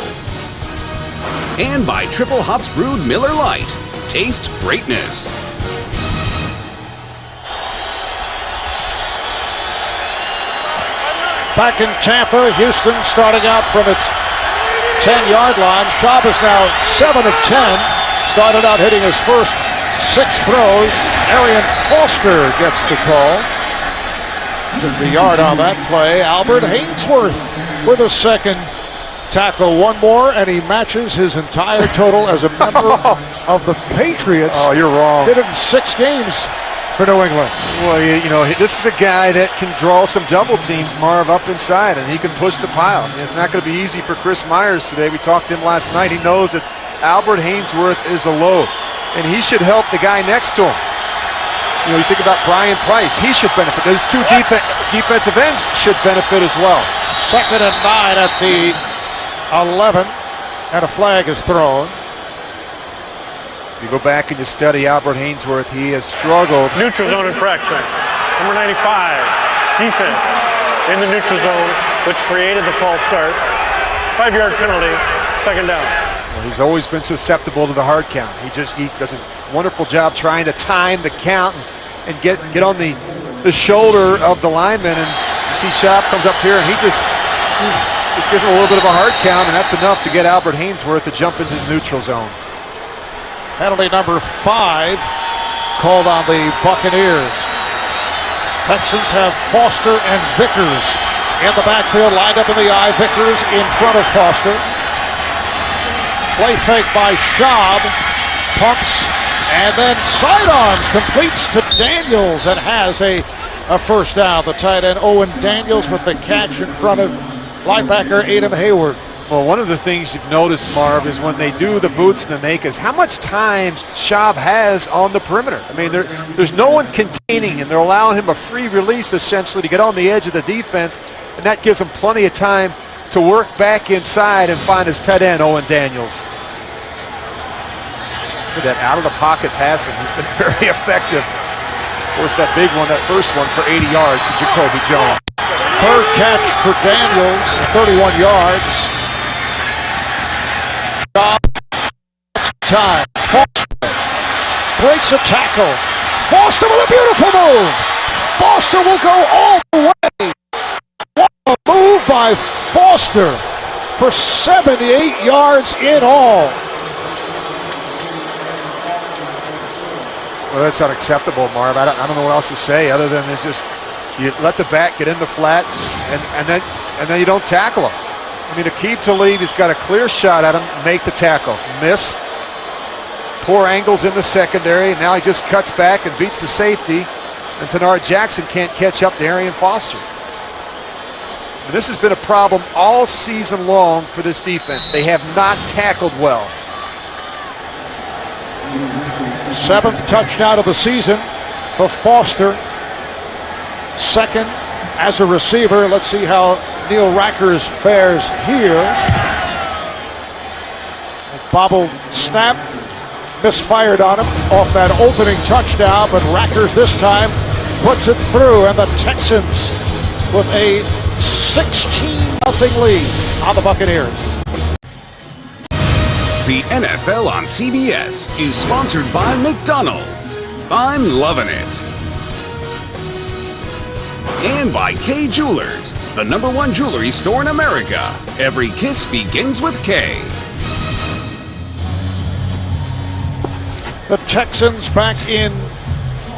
And by Triple Hops Brewed Miller Lite. Taste greatness. Back in Tampa, Houston starting out from its 10-yard line. Schaub is now 7 of 10. Started out hitting his first 6 throws. Arian Foster gets the call. Just a yard on that play. Albert Hainsworth with a second tackle. One more, and he matches his entire total as a member of the Patriots. Oh, you're wrong. Did it in 6 games for New England. Well, you know, this is a guy that can draw some double teams, Marv, up inside, and he can push the pile. And it's not going to be easy for Chris Myers today. We talked to him last night. He knows that Albert Hainsworth is a load, and he should help the guy next to him. You know, you think about Brian Price. He should benefit. Those 2 defensive ends should benefit as well. 2nd and 9 at the 11, and a flag is thrown. You go back and you study Albert Hainsworth, he has struggled. Neutral zone infraction. Number 95, defense in the neutral zone, which created the false start. 5-yard penalty, 2nd down. Well, he's always been susceptible to the hard count. He does a wonderful job trying to time the count and get on the shoulder of the lineman. And you see Schaub comes up here and he just gives him a little bit of a hard count, and that's enough to get Albert Hainsworth to jump into the neutral zone. Penalty number 5 called on the Buccaneers. Texans have Foster and Vickers in the backfield, lined up in the eye. Vickers in front of Foster. Play fake by Schaub. Pumps, and then sidearms, completes to Daniels and has a first down. The tight end Owen Daniels with the catch in front of linebacker Adam Hayward. Well, one of the things you've noticed, Marv, is when they do the boots and the nakeds, how much time Schaub has on the perimeter. I mean, there's no one containing him. They're allowing him a free release, essentially, to get on the edge of the defense, and that gives him plenty of time to work back inside and find his tight end, Owen Daniels. Look at that out-of-the-pocket passing. He's been very effective. Of course, that big one, that first one for 80 yards to Jacoby Jones. Third catch for Daniels, 31 yards. Time. Foster breaks a tackle. Foster with a beautiful move. Foster will go all the way. What a move by Foster for 78 yards in all. Well, that's unacceptable, Marv. I don't know what else to say other than it's just you let the back get in the flat and then you don't tackle him. I mean, Aqib Talib has got a clear shot at him, make the tackle. Miss. Poor angles in the secondary. Now he just cuts back and beats the safety. And Tenard Jackson can't catch up to Arian Foster. And this has been a problem all season long for this defense. They have not tackled well. 7th touchdown of the season for Foster. 2nd as a receiver. Let's see how Neil Rackers fares here. Bobble snap. Misfired on him off that opening touchdown, but Rackers this time puts it through, and the Texans with a 16-0 lead on the Buccaneers. The NFL on CBS is sponsored by McDonald's. I'm loving it. And by K Jewelers, the #1 jewelry store in America. Every kiss begins with K. The Texans back in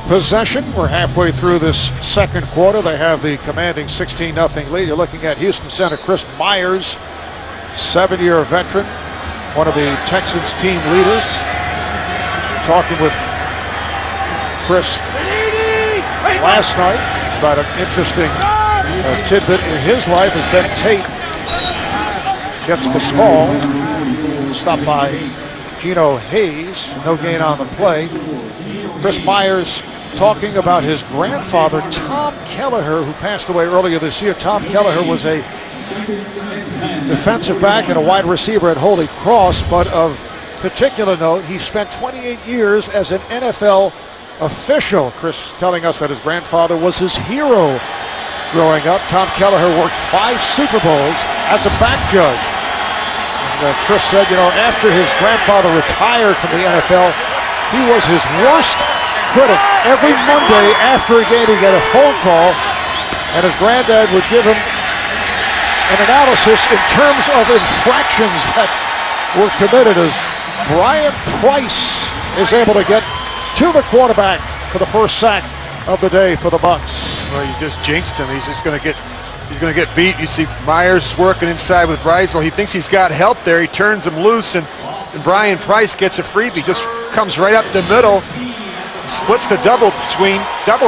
possession. We're halfway through this second quarter. They have the commanding 16-0 lead. You're looking at Houston center Chris Myers, 7-year veteran, one of the Texans team leaders. Talking with Chris last night about an interesting tidbit in his life as Ben Tate gets the call. Stopped by Gino Hayes. No gain on the play. Chris Myers talking about his grandfather, Tom Kelleher, who passed away earlier this year. Tom Kelleher was a defensive back and a wide receiver at Holy Cross, but of particular note, he spent 28 years as an NFL official. Chris telling us that his grandfather was his hero growing up. Tom Kelleher worked 5 Super Bowls as a back judge. And Chris said, you know, after his grandfather retired from the NFL, he was his worst critic. Every Monday after a game, he'd get a phone call, and his granddad would give him an analysis in terms of infractions that were committed, as Brian Price is able to get to the quarterback for the first sack of the day for the Bucs. Well, you just jinxed him. He's just going to get beat. You see Myers working inside with Breisel. He thinks he's got help there. He turns him loose, and Brian Price gets a freebie. Just comes right up the middle, splits the double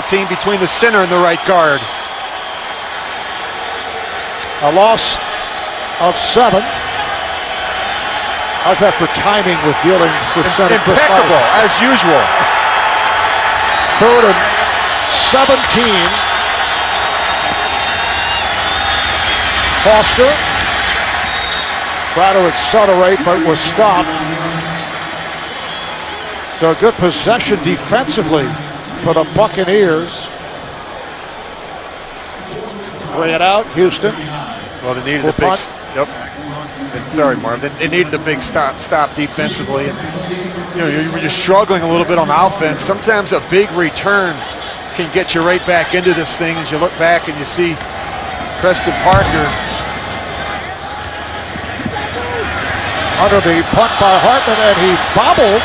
team between the center and the right guard. A loss of 7. How's that for timing with dealing with center Chris Myers? Impeccable, as usual. 3rd and 17. Foster tried to accelerate, but was stopped. So a good possession defensively for the Buccaneers. 3 and out, Houston. Well, they needed a big. Yep. Sorry, Marv. They needed a big stop defensively. And, you know, you're struggling a little bit on offense. Sometimes a big return can get you right back into this thing. As you look back and you see Preston Parker under the punt by Hartman, and he bobbled.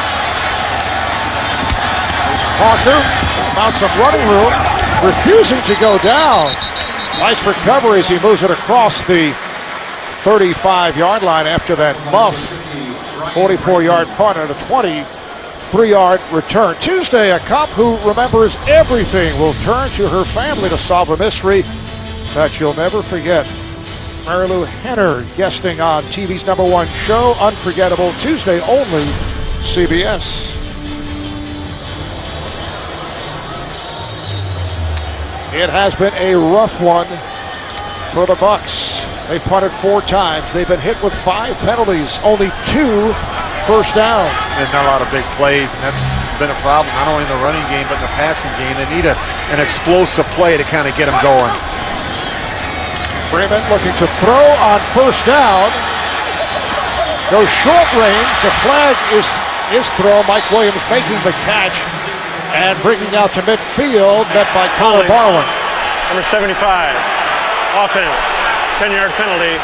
There's Parker, found some running room, refusing to go down. Nice recovery as he moves it across the 35-yard line after that muff 44-yard punt and a 23-yard return. Tuesday, a cop who remembers everything will turn to her family to solve a mystery that you'll never forget. Mary Lou Henner guesting on TV's #1 show, Unforgettable, Tuesday only, CBS. It has been a rough one for the Bucs. They've punted 4 times. They've been hit with 5 penalties, only 2 first downs. And not a lot of big plays, and that's been a problem, not only in the running game, but in the passing game. They need an explosive play to kind of get them going. Freeman looking to throw on first down. Goes short range. The flag is thrown. Mike Williams making the catch and bringing out to midfield, met by Connor Barwin. Number 75, offense, 10-yard penalty,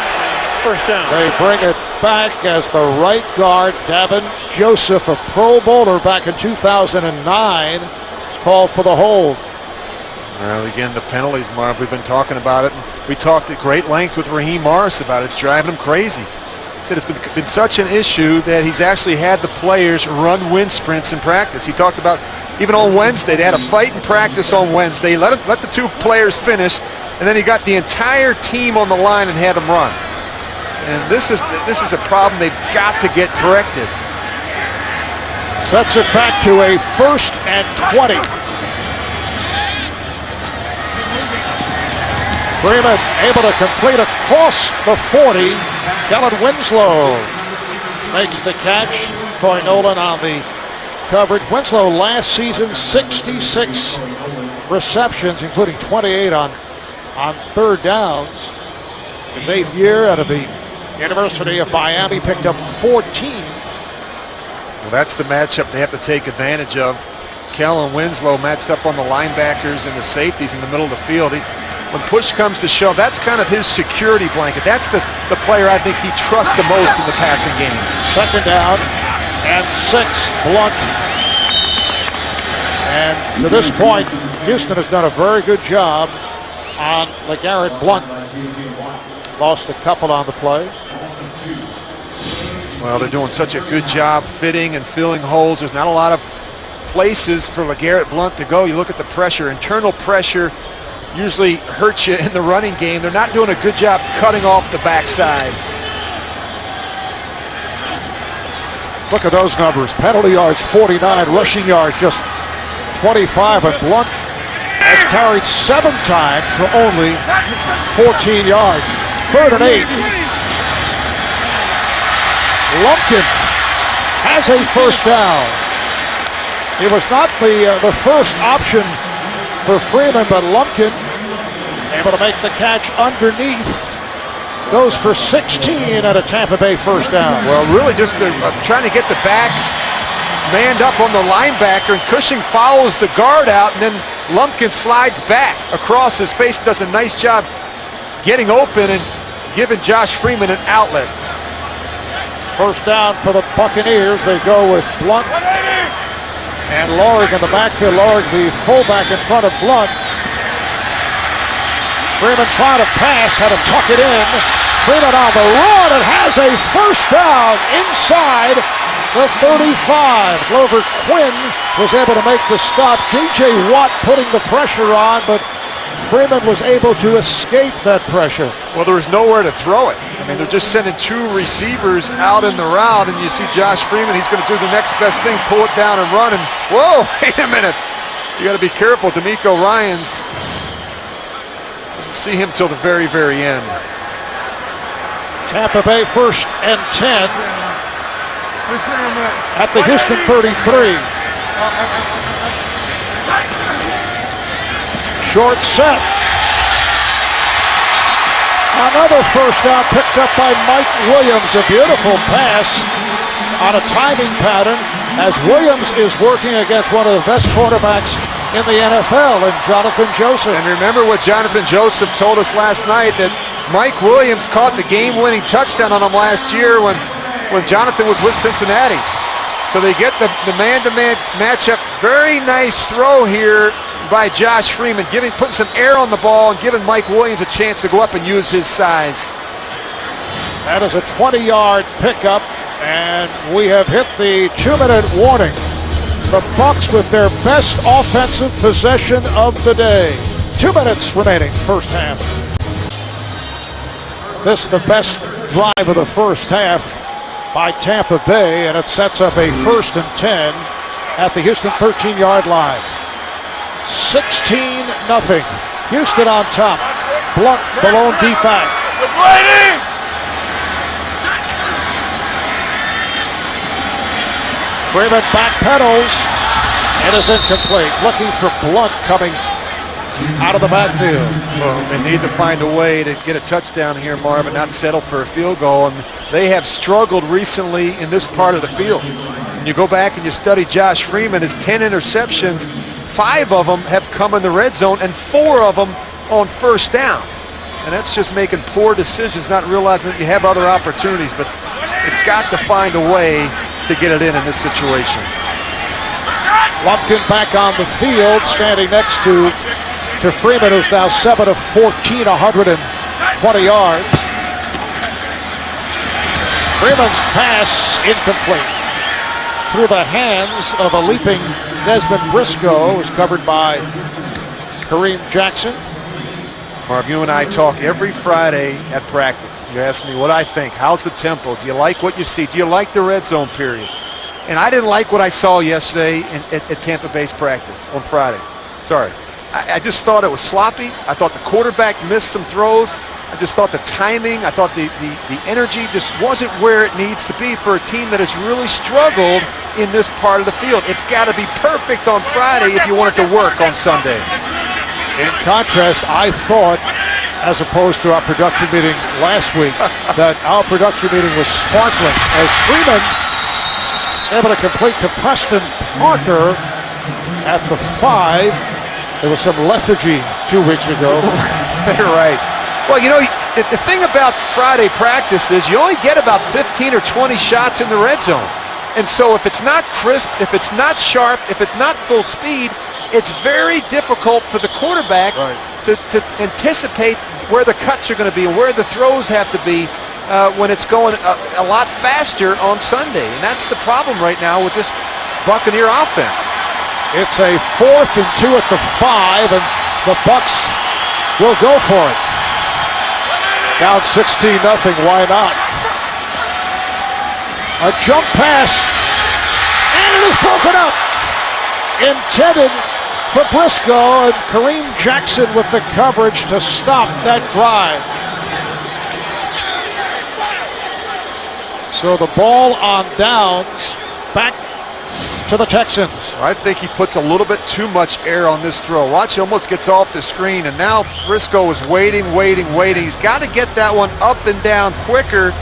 first down. They bring it back as the right guard, Davin Joseph, a Pro Bowler back in 2009, is called for the hold. Well, again, the penalties, Marv, we've been talking about it. We talked at great length with Raheem Morris about it. It's driving him crazy. He said it's been such an issue that he's actually had the players run wind sprints in practice. He talked about even on Wednesday, they had a fight in practice on Wednesday. Let the 2 players finish, and then he got the entire team on the line and had them run. And this is a problem they've got to get corrected. Sets it back to a 1st and 20. Freeman able to complete across the 40. Kellen Winslow makes the catch. Troy Nolan on the coverage. Winslow last season 66 receptions, including 28 on 3rd downs. His 8th year out of the University of Miami, picked up 14. Well, that's the matchup they have to take advantage of. Kellen Winslow matched up on the linebackers and the safeties in the middle of the field. When push comes to shove, that's kind of his security blanket. That's the player I think he trusts the most in the passing game. 2nd down and 6. Blunt And to this point, Houston has done a very good job on LeGarrette Blount. Lost a couple on the play. Well, they're doing such a good job fitting and filling holes. There's not a lot of places for LeGarrette Blount to go. You look at the pressure. Internal pressure usually hurts you in the running game. They're not doing a good job cutting off the backside. Look at those numbers. Penalty yards, 49. Rushing yards, just 25. And Blount has carried 7 times for only 14 yards. 3rd and 8. Lumpkin has a first down. It was not the first option for Freeman, but Lumpkin able to make the catch underneath. Goes for 16 at a Tampa Bay first down. Well, really just trying to get the back manned up on the linebacker, and Cushing follows the guard out, and then Lumpkin slides back across his face, does a nice job getting open and giving Josh Freeman an outlet. First down for the Buccaneers. They go with Blount and Lorig in the backfield. Lorig, the fullback, in front of Blount. Freeman trying to pass, had to tuck it in. Freeman on the run and has a first down inside the 35. Glover Quinn was able to make the stop. J.J. Watt putting the pressure on, but Freeman was able to escape that pressure. Well, there was nowhere to throw it. I mean, they're just sending 2 receivers out in the route, and you see Josh Freeman, he's going to do the next best thing, pull it down and run, and whoa, wait a minute. You got to be careful. D'Amico Ryans doesn't see him till the very, very end. Tampa Bay 1st and 10 at the Houston 33. Short set. Another first down picked up by Mike Williams. A beautiful pass on a timing pattern as Williams is working against one of the best quarterbacks in the NFL, and Jonathan Joseph. And remember what Jonathan Joseph told us last night, that Mike Williams caught the game-winning touchdown on him last year when Jonathan was with Cincinnati. So they get the man-to-man matchup. Very nice throw here by Josh Freeman, putting some air on the ball and giving Mike Williams a chance to go up and use his size. That is a 20-yard pickup, and we have hit the 2-minute warning. The Bucs with their best offensive possession of the day. 2 minutes remaining, first half. This is the best drive of the first half by Tampa Bay, and it sets up a 1st and 10 at the Houston 13-yard line. 16-0. Houston on top. Blount, the lone deep back. Freeman backpedals. It is incomplete. Looking for Blount coming out of the backfield. Well, they need to find a way to get a touchdown here, Marv, and not settle for a field goal. And they have struggled recently in this part of the field. When you go back and you study Josh Freeman, his 10 interceptions, 5 of them have come in the red zone and 4 of them on first down. And that's just making poor decisions, not realizing that you have other opportunities. But they've got to find a way to get it in this situation. Lumpkin back on the field, standing next to Freeman, who's now 7 of 14, 120 yards. Freeman's pass incomplete. Through the hands of a leaping Desmond Briscoe, was covered by Kareem Jackson. Marv, you and I talk every Friday at practice. You ask me what I think. How's the tempo? Do you like what you see? Do you like the red zone period? And I didn't like what I saw yesterday at Tampa Bay's practice on Friday. Sorry. I just thought it was sloppy. I thought the quarterback missed some throws. I just thought the timing, I thought the energy just wasn't where it needs to be for a team that has really struggled in this part of the field. It's got to be perfect on Friday if you want it to work on Sunday. In contrast, I thought, as opposed to our production meeting last week, that our production meeting was sparkling as Freeman able to complete to Preston Parker at the 5. There was some lethargy 2 weeks ago. You're right. Well, you know, the thing about Friday practice is you only get about 15 or 20 shots in the red zone. And so if it's not crisp, if it's not sharp, if it's not full speed, it's very difficult for the quarterback to anticipate where the cuts are going to be and where the throws have to be when it's going a lot faster on Sunday. And that's the problem right now with this Buccaneer offense. It's a 4th and 2 at the 5, and the Bucs will go for it. Down 16-0, why not? A jump pass, and it is broken up. Intended for Briscoe, and Kareem Jackson with the coverage to stop that drive. So the ball on downs, back to the Texans. I think he puts a little bit too much air on this throw. Watch, he almost gets off the screen, and now Briscoe is waiting. He's got to get that one up and down quicker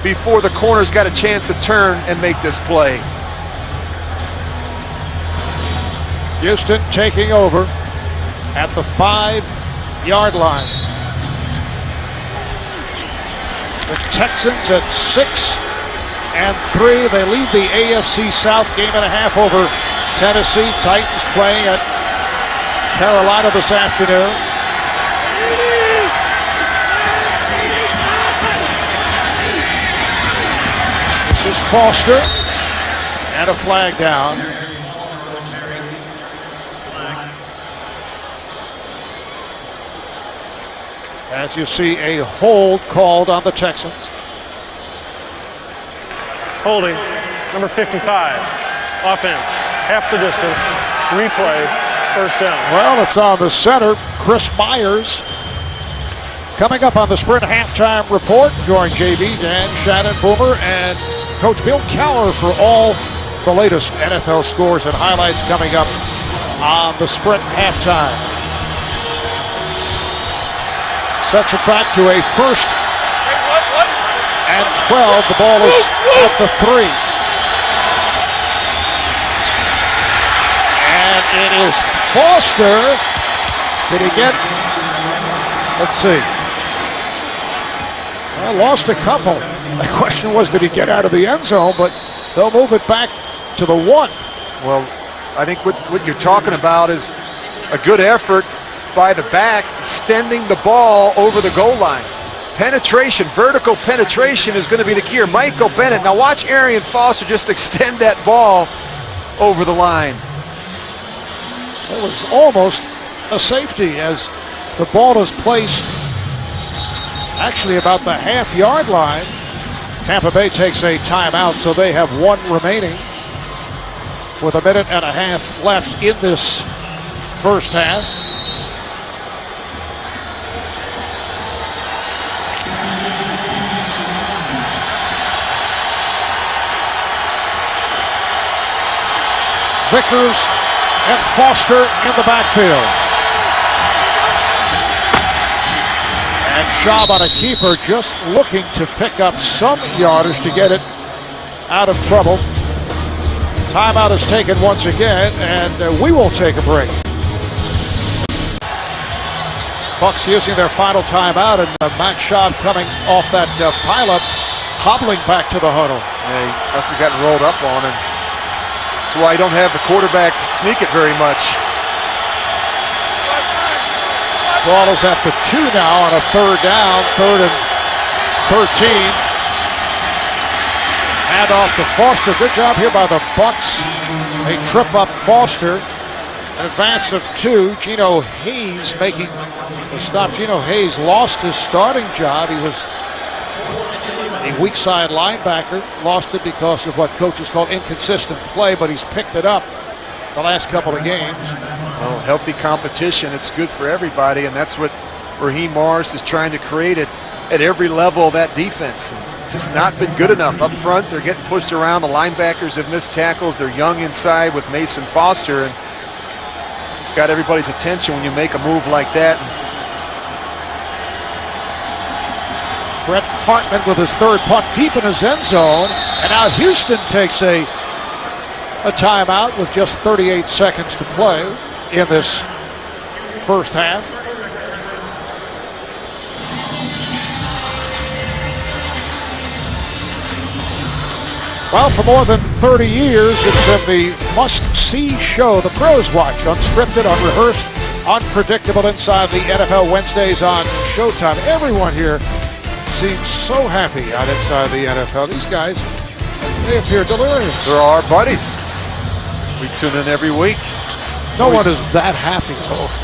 before the corner's got a chance to turn and make this play. Houston taking over at the 5-yard line. The Texans at 6-3. They lead the AFC South game and a half over Tennessee. Titans playing at Carolina this afternoon. This is Foster, and a flag down. As you see, a hold called on the Texans. Holding, number 55, offense, half the distance, replay, first down. Well, it's on the center, Chris Myers. Coming up on the Sprint halftime report, join JB, Dan, Shannon, Boomer, and Coach Bill Cowher for all the latest NFL scores and highlights coming up on the Sprint halftime. Sets it back to a 1st and 12. The ball is at the 3. And it is Foster. Did he get? Let's see. Well, lost a couple. The question was, did he get out of the end zone? But they'll move it back to the 1. Well, I think what you're talking about is a good effort by the back, extending the ball over the goal line. Penetration, vertical penetration is going to be the key here. Michael Bennett. Now watch Arian Foster just extend that ball over the line. It was almost a safety as the ball is placed actually about the half-yard line. Tampa Bay takes a timeout, so they have 1 remaining with a minute and a half left in this first half. Vickers and Foster in the backfield. And Schaub on a keeper, just looking to pick up some yardage to get it out of trouble. Timeout is taken once again, and we will take a break. Bucs using their final timeout, and Matt Schaub coming off that pileup, hobbling back to the huddle. Yeah, he must have gotten rolled up on him. That's why you don't have the quarterback sneak it very much. Ball is at the 2 now on a 3rd down, 3rd and 13. Hand off to Foster. Good job here by the Bucs. They trip up Foster. An advance of 2. Geno Hayes making the stop. Geno Hayes lost his starting job. He was a weak side linebacker. Lost it because of what coaches call inconsistent play, but he's picked it up the last couple of games. Well, healthy competition, it's good for everybody, and that's what Raheem Morris is trying to create at every level of that defense. And just not been good enough. Up front, they're getting pushed around. The linebackers have missed tackles. They're young inside with Mason Foster, and it's got everybody's attention when you make a move like that. Brett Hartman with his 3rd punt deep in his end zone, and now Houston takes a timeout with just 38 seconds to play in this first half. Well, for more than 30 years, it's been the must-see show the pros watch. Unscripted, unrehearsed, unpredictable inside the NFL Wednesdays on Showtime. Everyone here seems so happy on Inside the NFL. These guys, they appear delirious. They're our buddies. We tune in every week. No one is that happy.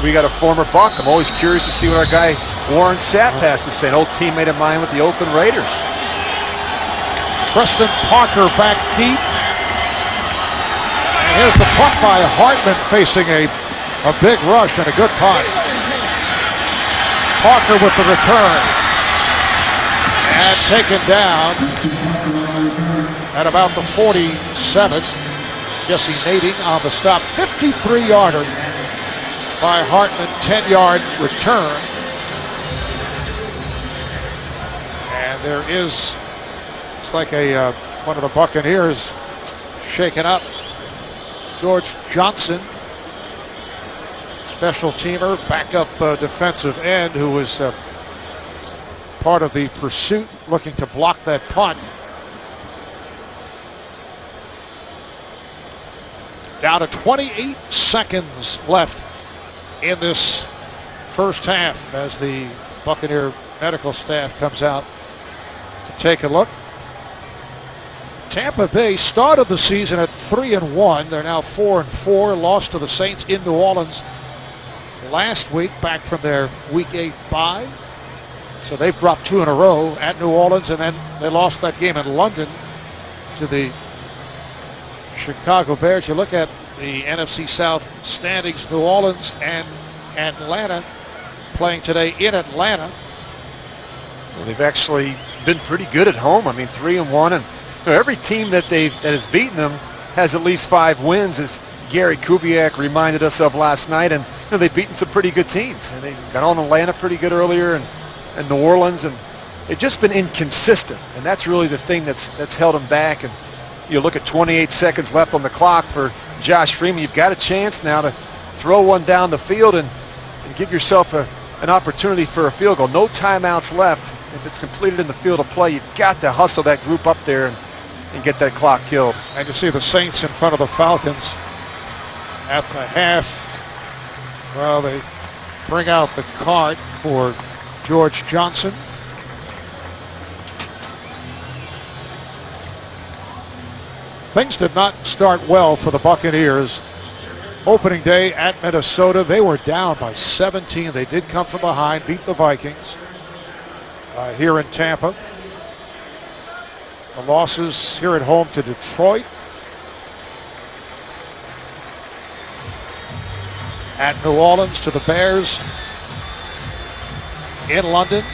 We got a former Buck. I'm always curious to see what our guy Warren Sapp has to say, an old teammate of mine with the Oakland Raiders. Preston Parker back deep. And here's the punt by Hartman facing a big rush and a good punt. Parker with the return. And taken down at about the 47. Jesse Nading on the stop. 53-yarder by Hartman. 10-yard return. And there is, it's like one of the Buccaneers shaken up. George Johnson, special teamer, backup defensive end, who was part of the pursuit, looking to block that punt. Down to 28 seconds left in this first half as the Buccaneer medical staff comes out to take a look. Tampa Bay started the season at 3-1. They're now 4-4. Lost to the Saints in New Orleans last week, back from their Week 8 bye. So they've dropped 2 in a row at New Orleans, and then they lost that game in London to the Chicago Bears. You look at the NFC South standings, New Orleans and Atlanta playing today in Atlanta. Well, they've actually been pretty good at home. I mean, 3-1, and every team that has beaten them has at least 5 wins, as Gary Kubiak reminded us of last night. And they've beaten some pretty good teams, and they got on Atlanta pretty good earlier, and New Orleans, and they've just been inconsistent, and that's really the thing that's held them back. And you look at 28 seconds left on the clock for Josh Freeman. You've got a chance now to throw one down the field and give yourself an opportunity for a field goal. No timeouts left. If it's completed in the field of play, you've got to hustle that group up there and get that clock killed. And you see the Saints in front of the Falcons at the half. Well, they bring out the cart for George Johnson. Things did not start well for the Buccaneers. Opening day at Minnesota, they were down by 17. They did come from behind, beat the Vikings here in Tampa. The losses here at home to Detroit, at New Orleans to the Bears, in London.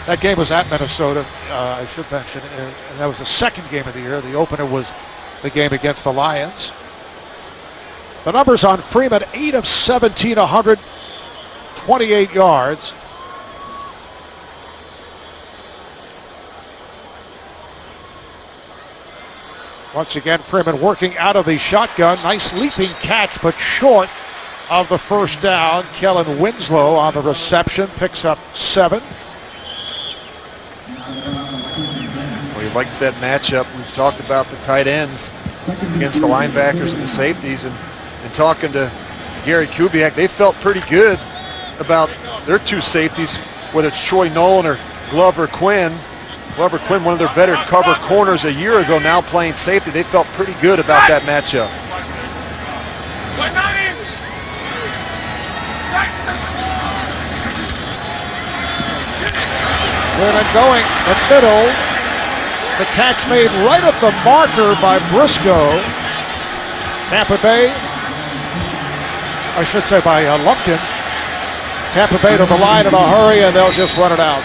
That game was at Minnesota, I should mention, and that was the second game of the year. The opener was the game against the Lions. The numbers on Freeman: 8 of 17, 128 yards. Once again, Freeman working out of the shotgun. Nice leaping catch, but short of the first down. Kellen Winslow on the reception picks up 7. Well, he likes that matchup. We've talked about the tight ends against the linebackers and the safeties, and talking to Gary Kubiak, they felt pretty good about their 2 safeties, whether it's Troy Nolan or Glover Quinn. Glover Quinn, one of their better cover corners a year ago, now playing safety. They felt pretty good about that matchup. Freeman going the middle. The catch made right at the marker by Briscoe. Tampa Bay, I should say by Lumpkin. Tampa Bay to the line in a hurry, and they'll just run it out.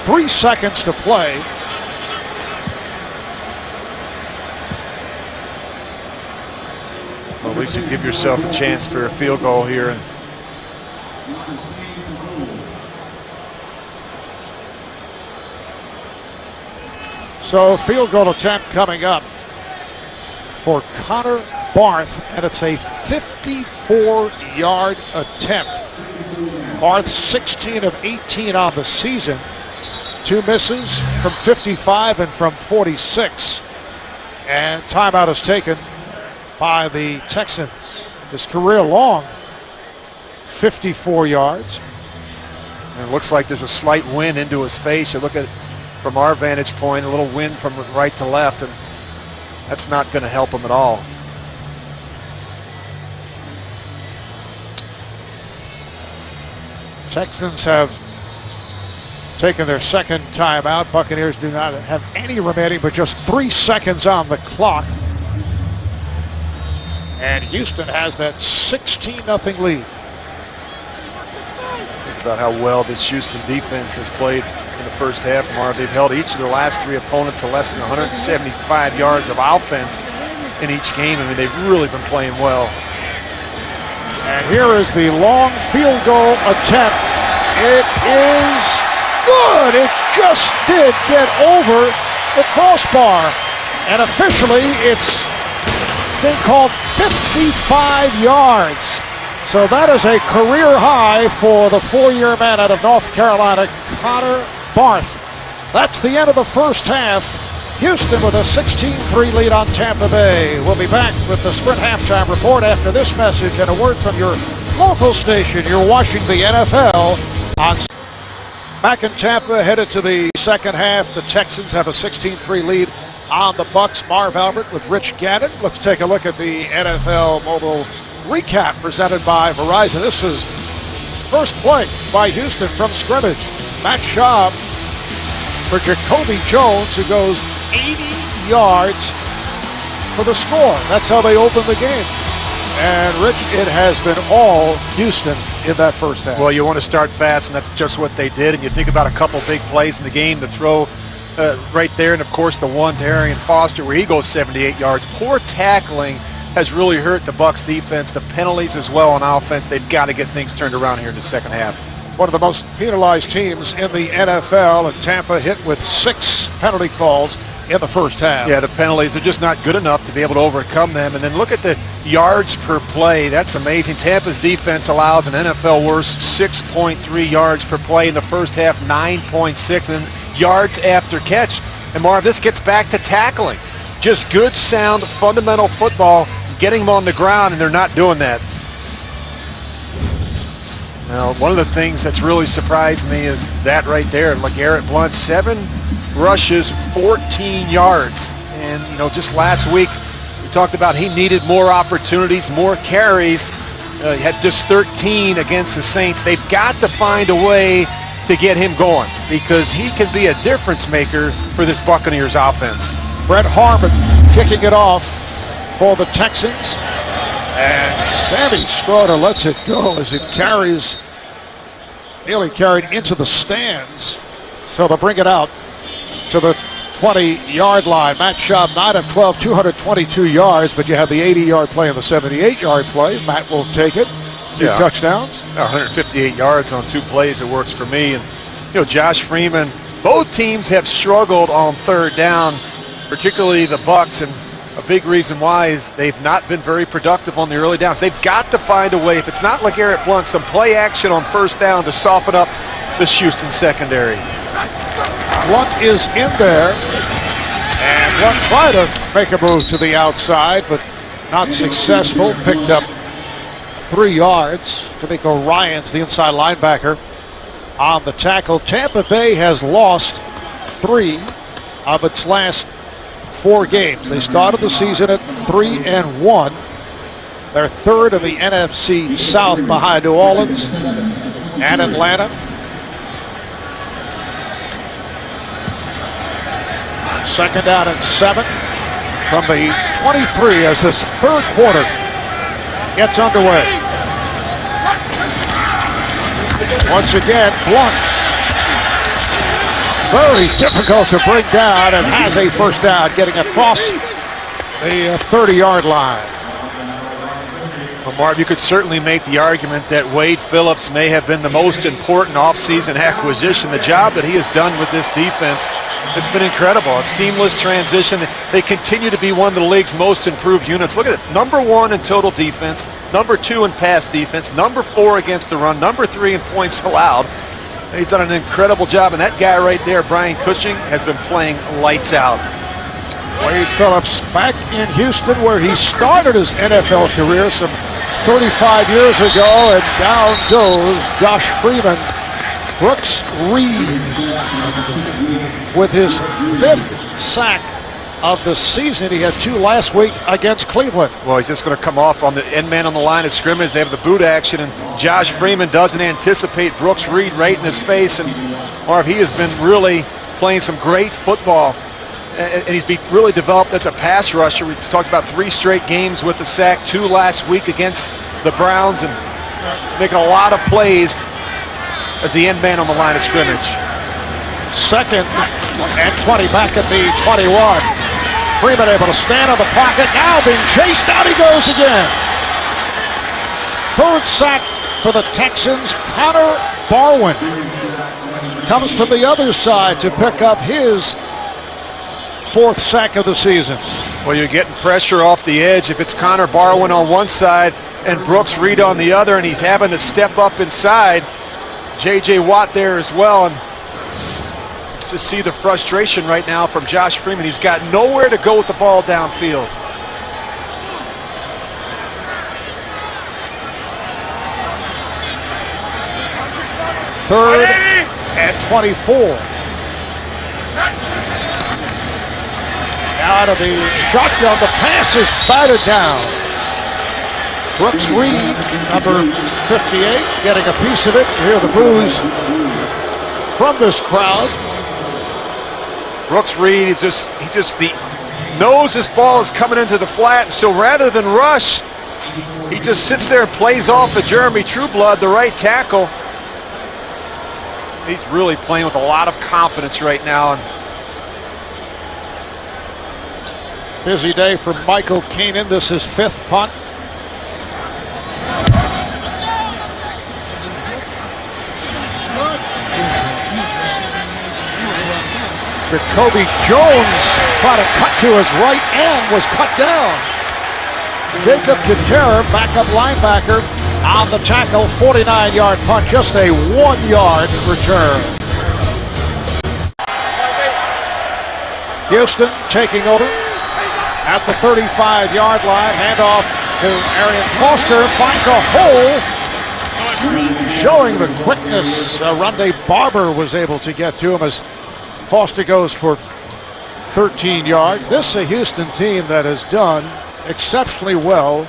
3 seconds to play. Well, at least you give yourself a chance for a field goal here. And so field goal attempt coming up for Connor Barth, and it's a 54-yard attempt. Barth 16 of 18 on the season. 2 misses from 55 and from 46. And timeout is taken by the Texans. His career long, 54 yards. And it looks like there's a slight wind into his face. You look at it from our vantage point, a little wind from right to left, and that's not going to help him at all. Texans have taken their second timeout. Buccaneers do not have any remaining, but just 3 seconds on the clock. And Houston has that 16-0 lead. Think about how well this Houston defense has played in the first half, Marv. They've held each of their last 3 opponents to less than 175 yards of offense in each game. I mean, they've really been playing well. And here is the long field goal attempt. It is good. It just did get over the crossbar. And officially, it's been called 55 yards. So that is a career high for the 4-year man out of North Carolina, Connor Barth. That's the end of the first half. Houston with a 16-3 lead on Tampa Bay. We'll be back with the Sprint halftime report after this message and a word from your local station. You're watching the NFL on. Back in Tampa, headed to the second half. The Texans have a 16-3 lead on the Bucs. Marv Albert with Rich Gannon. Let's take a look at the NFL mobile recap presented by Verizon. This is first play by Houston from scrimmage. Matt Schaub for Jacoby Jones, who goes 80 yards for the score. That's how they open the game. And Rich, it has been all Houston in that first half. Well, you want to start fast, and that's just what they did. And you think about a couple big plays in the game, the throw right there, and of course the one to Arian Foster where he goes 78 yards. Poor tackling has really hurt the Bucs defense. The penalties as well on offense. They've got to get things turned around here in the second half. One of the most penalized teams in the NFL, and Tampa hit with 6 penalty calls in the first half. Yeah, the penalties are just not good enough to be able to overcome them. And then look at the yards per play. That's amazing. Tampa's defense allows an NFL worst 6.3 yards per play in the first half, 9.6, and then yards after catch. And Marv, this gets back to tackling. Just good, sound, fundamental football, getting them on the ground, and they're not doing that. Now, one of the things that's really surprised me is that right there. LeGarrette Blount, 7 rushes, 14 yards. And, you know, just last week, we talked about he needed more opportunities, more carries. He had just 13 against the Saints. They've got to find a way to get him going because he can be a difference maker for this Buccaneers offense. Brett Harmon kicking it off for the Texans. And Sammy Schroeder lets it go as it nearly carried into the stands. So they'll bring it out to the 20-yard line. Matt Schaub, 9 of 12, 222 yards, but you have the 80-yard play and the 78-yard play. Matt will take it. 2 touchdowns. 158 yards on 2 plays. It works for me. And, you know, Josh Freeman, both teams have struggled on third down, particularly the Bucs, and a big reason why is they've not been very productive on the early downs. They've got to find a way, if it's not LeGarrette Blount, some play action on first down to soften up this Houston secondary. Blount is in there, and Blount tried to make a move to the outside, but not successful. Picked up 3 yards. D'Amico Ryans, the inside linebacker, on the tackle. Tampa Bay has lost 3 of its last 4 games. They started the season at 3-1. They're 3rd in the NFC South behind New Orleans and Atlanta. Second down and 7 from the 23 as this third quarter gets underway. Once again, Blount. Very difficult to bring down and has a first down getting across the 30-yard line. Well, Marv, you could certainly make the argument that Wade Phillips may have been the most important offseason acquisition. The job that he has done with this defense, it's been incredible. A seamless transition. They continue to be one of the league's most improved units. Look at it. Number 1 in total defense, number 2 in pass defense, number 4 against the run, number 3 in points allowed. He's done an incredible job, and that guy right there, Brian Cushing, has been playing lights out. Wade Phillips back in Houston where he started his NFL career some 35 years ago, and down goes Josh Freeman. Brooks Reed with his 5th sack of the season. He had 2 last week against Cleveland. Well, he's just going to come off on the end man on the line of scrimmage. They have the boot action, and Josh Freeman doesn't anticipate Brooks Reed right in his face. And Marv, he has been really playing some great football, and he's really developed as a pass rusher. We talked about 3 straight games with the sack, 2 last week against the Browns, and he's making a lot of plays as the end man on the line of scrimmage. 2nd and 20 back at the 21. Freeman able to stand on the pocket, now being chased, down he goes again. 3rd sack for the Texans. Connor Barwin comes from the other side to pick up his 4th sack of the season. Well, you're getting pressure off the edge if it's Connor Barwin on one side and Brooks Reed on the other, and he's having to step up inside. J.J. Watt there as well, and to see the frustration right now from Josh Freeman. He's got nowhere to go with the ball downfield. Third and 24. Out of the shotgun, the pass is batted down. Brooks Reed, number 58, getting a piece of it. You hear the boos from this crowd. Brooks Reed, he just knows this ball is coming into the flat, so rather than rush, he just sits there and plays off of Jeremy Trueblood, the right tackle. He's really playing with a lot of confidence right now. Busy day for Michael Keenan. This is 5th punt. Jacoby Jones trying to cut to his right end, was cut down. Jacob Quintero, backup linebacker, on the tackle, 49-yard punt, just a 1-yard return. Houston taking over at the 35-yard line. Handoff to Arian Foster, finds a hole, showing the quickness Rondé Barber was able to get to him as Foster goes for 13 yards. This is a Houston team that has done exceptionally well,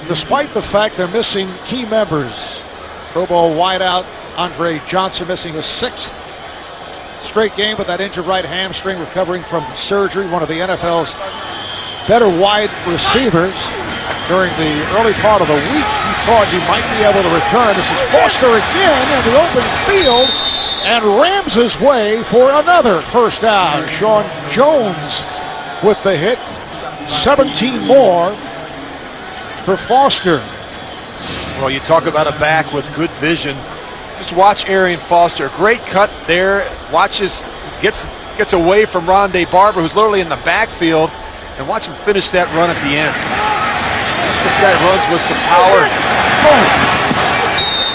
despite the fact they're missing key members. Pro Bowl wideout Andre Johnson missing his 6th straight game with that injured right hamstring, recovering from surgery. One of the NFL's better wide receivers. During the early part of the week, he thought he might be able to return. This is Foster again in the open field, and rams his way for another first down. Sean Jones with the hit. 17 more for Foster. Well, you talk about a back with good vision. Just watch Arian Foster. Great cut there. Watches, gets away from Rondé Barber, who's literally in the backfield, and watch him finish that run at the end. This guy runs with some power. Boom!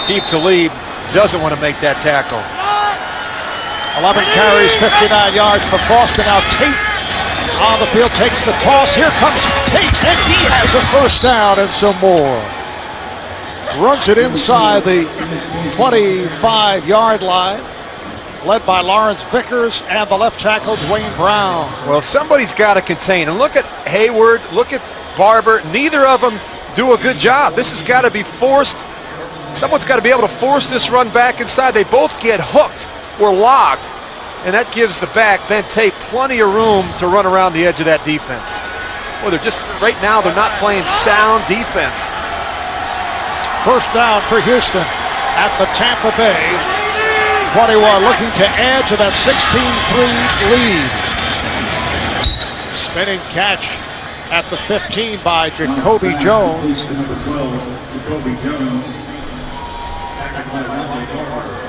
Keep Talib doesn't want to make that tackle. 11 carries, 59 yards for Foster. Now Tate on the field, takes the toss. Here comes Tate, and he has a first down and some more. Runs it inside the 25-yard line, led by Lawrence Vickers and the left tackle, Dwayne Brown. Well, somebody's got to contain. And look at Hayward, look at Barber. Neither of them do a good job. This has got to be forced. Someone's got to be able to force this run back inside. They both get hooked or locked, and that gives the back, Ben Tate, plenty of room to run around the edge of that defense. Well, they're just, right now, they're not playing sound defense. First down for Houston at the Tampa Bay 21, looking to add to that 16-3 lead. Spinning catch at the 15 by Jacoby Jones. Jacoby Jones. Tackled by Rondé Barber.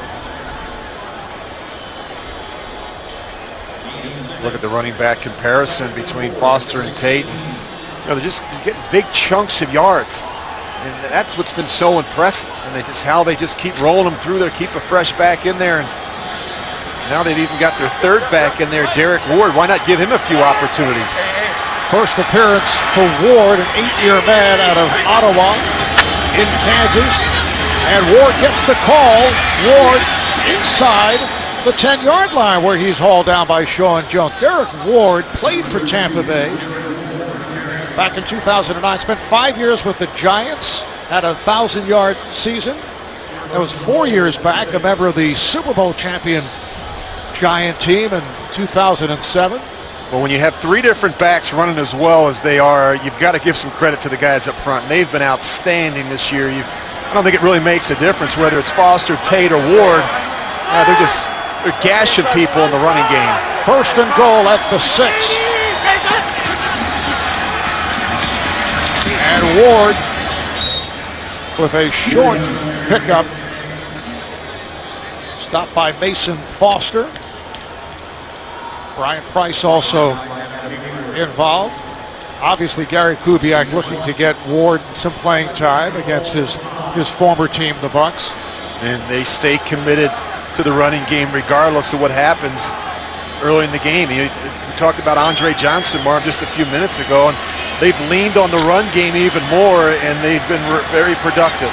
Look at the running back comparison between Foster and Tate. You know, they're getting big chunks of yards. And that's what's been so impressive. And how they just keep rolling them through there, keep a fresh back in there. And now they've even got their third back in there, Derek Ward. Why not give him a few opportunities? First appearance for Ward, an 8-year man out of Ottawa in Kansas. And Ward gets the call. Ward inside the 10-yard line where he's hauled down by Sean Jones. Derek Ward played for Tampa Bay back in 2009. Spent 5 years with the Giants, had a 1,000-yard season. That was 4 years back, a member of the Super Bowl champion Giant team in 2007. Well, when you have three different backs running as well as they are, you've got to give some credit to the guys up front. And they've been outstanding this year. I don't think it really makes a difference whether it's Foster, Tate, or Ward. They're gashing people in the running game. First and goal at the 6. And Ward with a short pickup. Stopped by Mason Foster. Brian Price also involved. Obviously, Gary Kubiak looking to get Ward some playing time against his former team, the Bucs. And they stay committed to the running game regardless of what happens early in the game. We talked about Andre Johnson, Marv, just a few minutes ago, and they've leaned on the run game even more, and they've been very productive.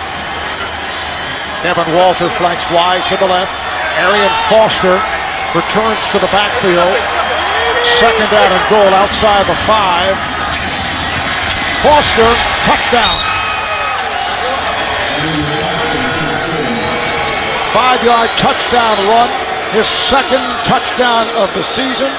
Kevin Walter flanks wide to the left. Arian Foster returns to the backfield. Second down and goal outside the 5. Foster, touchdown. 5-yard touchdown run. His second touchdown of the season.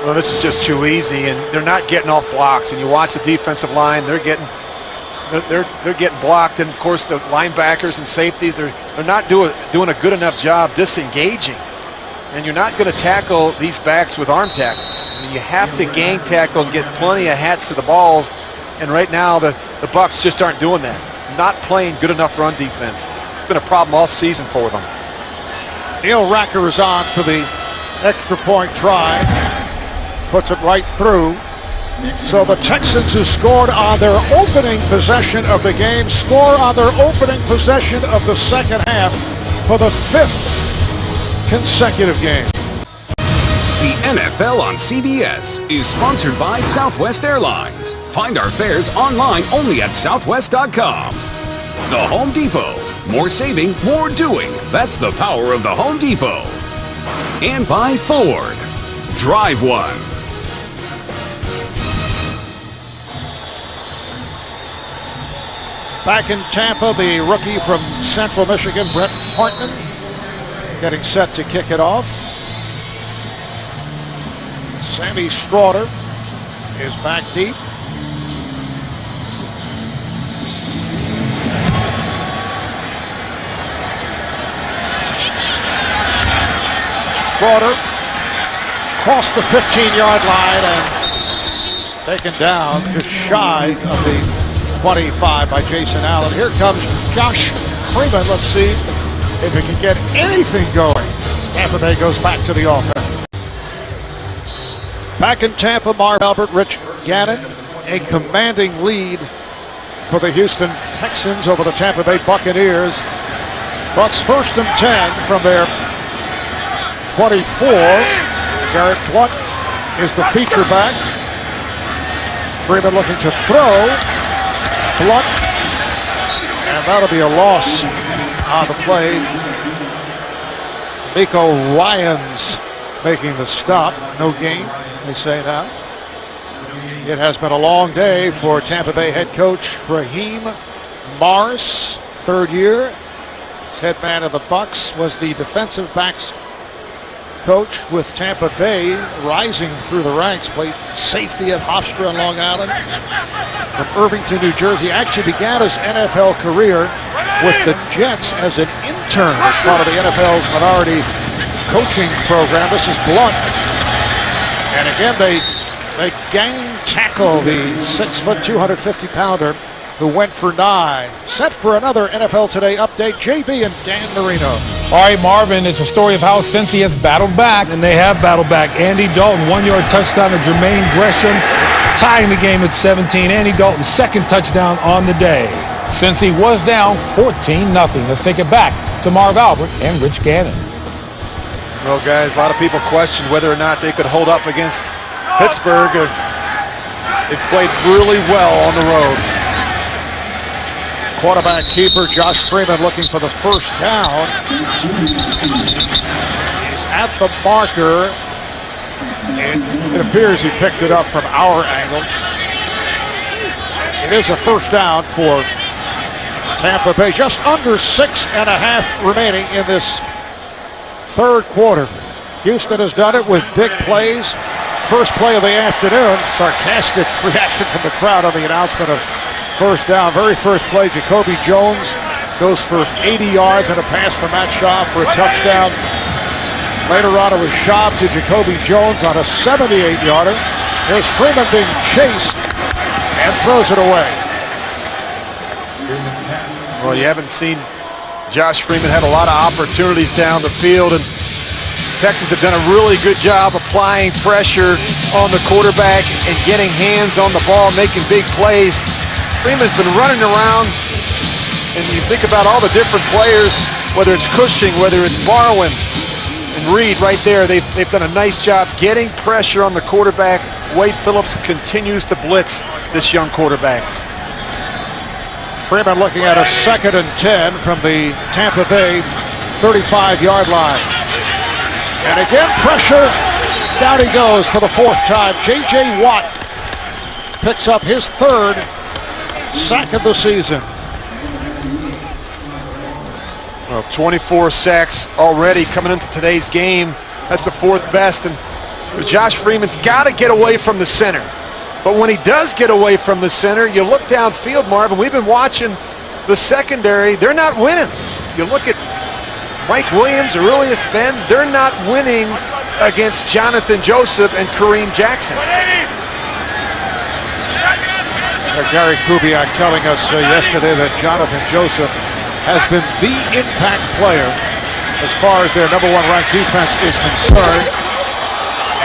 Well, this is just too easy, and they're not getting off blocks. And you watch the defensive line; they're getting blocked, and of course the linebackers and safeties they're not doing a good enough job disengaging. And you're not going to tackle these backs with arm tackles. I mean, you have to gang tackle and get plenty of hats to the balls. And right now the Bucs just aren't doing that. Not playing good enough run defense. It's been a problem all season for them. Neil Racker is on for the extra point try. Puts it right through. So the Texans, who scored on their opening possession of the game, score on their opening possession of the second half for the 5th consecutive game. The NFL on CBS is sponsored by Southwest Airlines. Find our fares online only at southwest.com. The Home Depot. More saving, more doing. That's the power of the Home Depot. And by Ford. Drive one. Back in Tampa, the rookie from Central Michigan, Brett Hartman, getting set to kick it off. Sammy Stroughter is back deep. Stroughter crossed the 15-yard line and taken down just shy of the 25 by Jason Allen. Here comes Josh Freeman. Let's see if he can get anything going as Tampa Bay goes back to the offense. Back in Tampa, Marv Albert, Rich Gannon, a commanding lead for the Houston Texans over the Tampa Bay Buccaneers. Bucs first and 10 from their 24. Garrett Blunt is the feature back. Freeman looking to throw. Blunt, and that'll be a loss on the play. Miko Ryans making the stop. No gain, they say now. It has been a long day for Tampa Bay head coach Raheem Morris, 3rd year. His head man of the Bucs, was the defensive backs coach with Tampa Bay, rising through the ranks, played safety at Hofstra on Long Island. From Irvington, New Jersey, actually began his NFL career with the Jets as an intern as part of the NFL's minority coaching program. This is Blunt. And again, they gang tackle the 6', 250-pounder who went for 9. Set for another NFL Today update, JB and Dan Marino. All right, Marvin, it's a story of how Cincy has battled back. And they have battled back. Andy Dalton, 1-yard touchdown to Jermaine Gresham. tying the game at 17. Andy Dalton's second touchdown on the day. Since he was down 14-0. Let's take it back to Marv Albert and Rich Gannon. Well, guys, a lot of people question whether or not they could hold up against Pittsburgh. They played really well on the road. Quarterback keeper Josh Freeman looking for the first down. He's at the marker. It appears he picked it up from our angle. It is a first down for Tampa Bay. Just under 6.5 remaining in this third quarter. Houston has done it with big plays. First play of the afternoon. Sarcastic reaction from the crowd on the announcement of first down. Very first play, Jacoby Jones goes for 80 yards and a pass from Matt Schaub for a touchdown. Later on, it was Schaub to Jacoby Jones on a 78-yarder. There's Freeman being chased and throws it away. Well, you haven't seen Josh Freeman had a lot of opportunities down the field, and Texans have done a really good job applying pressure on the quarterback and getting hands on the ball, making big plays. Freeman's been running around, and you think about all the different players, whether it's Cushing, whether it's Barwin, and Reed right there, they've done a nice job getting pressure on the quarterback. Wade Phillips continues to blitz this young quarterback. Freeman looking at a 2nd and 10 from the Tampa Bay 35-yard line. And again, pressure. Down he goes for the fourth time. J.J. Watt picks up his third sack of the season. Well, 24 sacks already coming into today's game. That's the fourth best. And Josh Freeman's got to get away from the center. But when he does get away from the center, you look downfield, Marvin. We've been watching the secondary. They're not winning. You look at Mike Williams, Aurelius Ben, they're not winning against Jonathan Joseph and Kareem Jackson. Gary Kubiak telling us yesterday that Jonathan Joseph has been the impact player as far as their #1 ranked defense is concerned.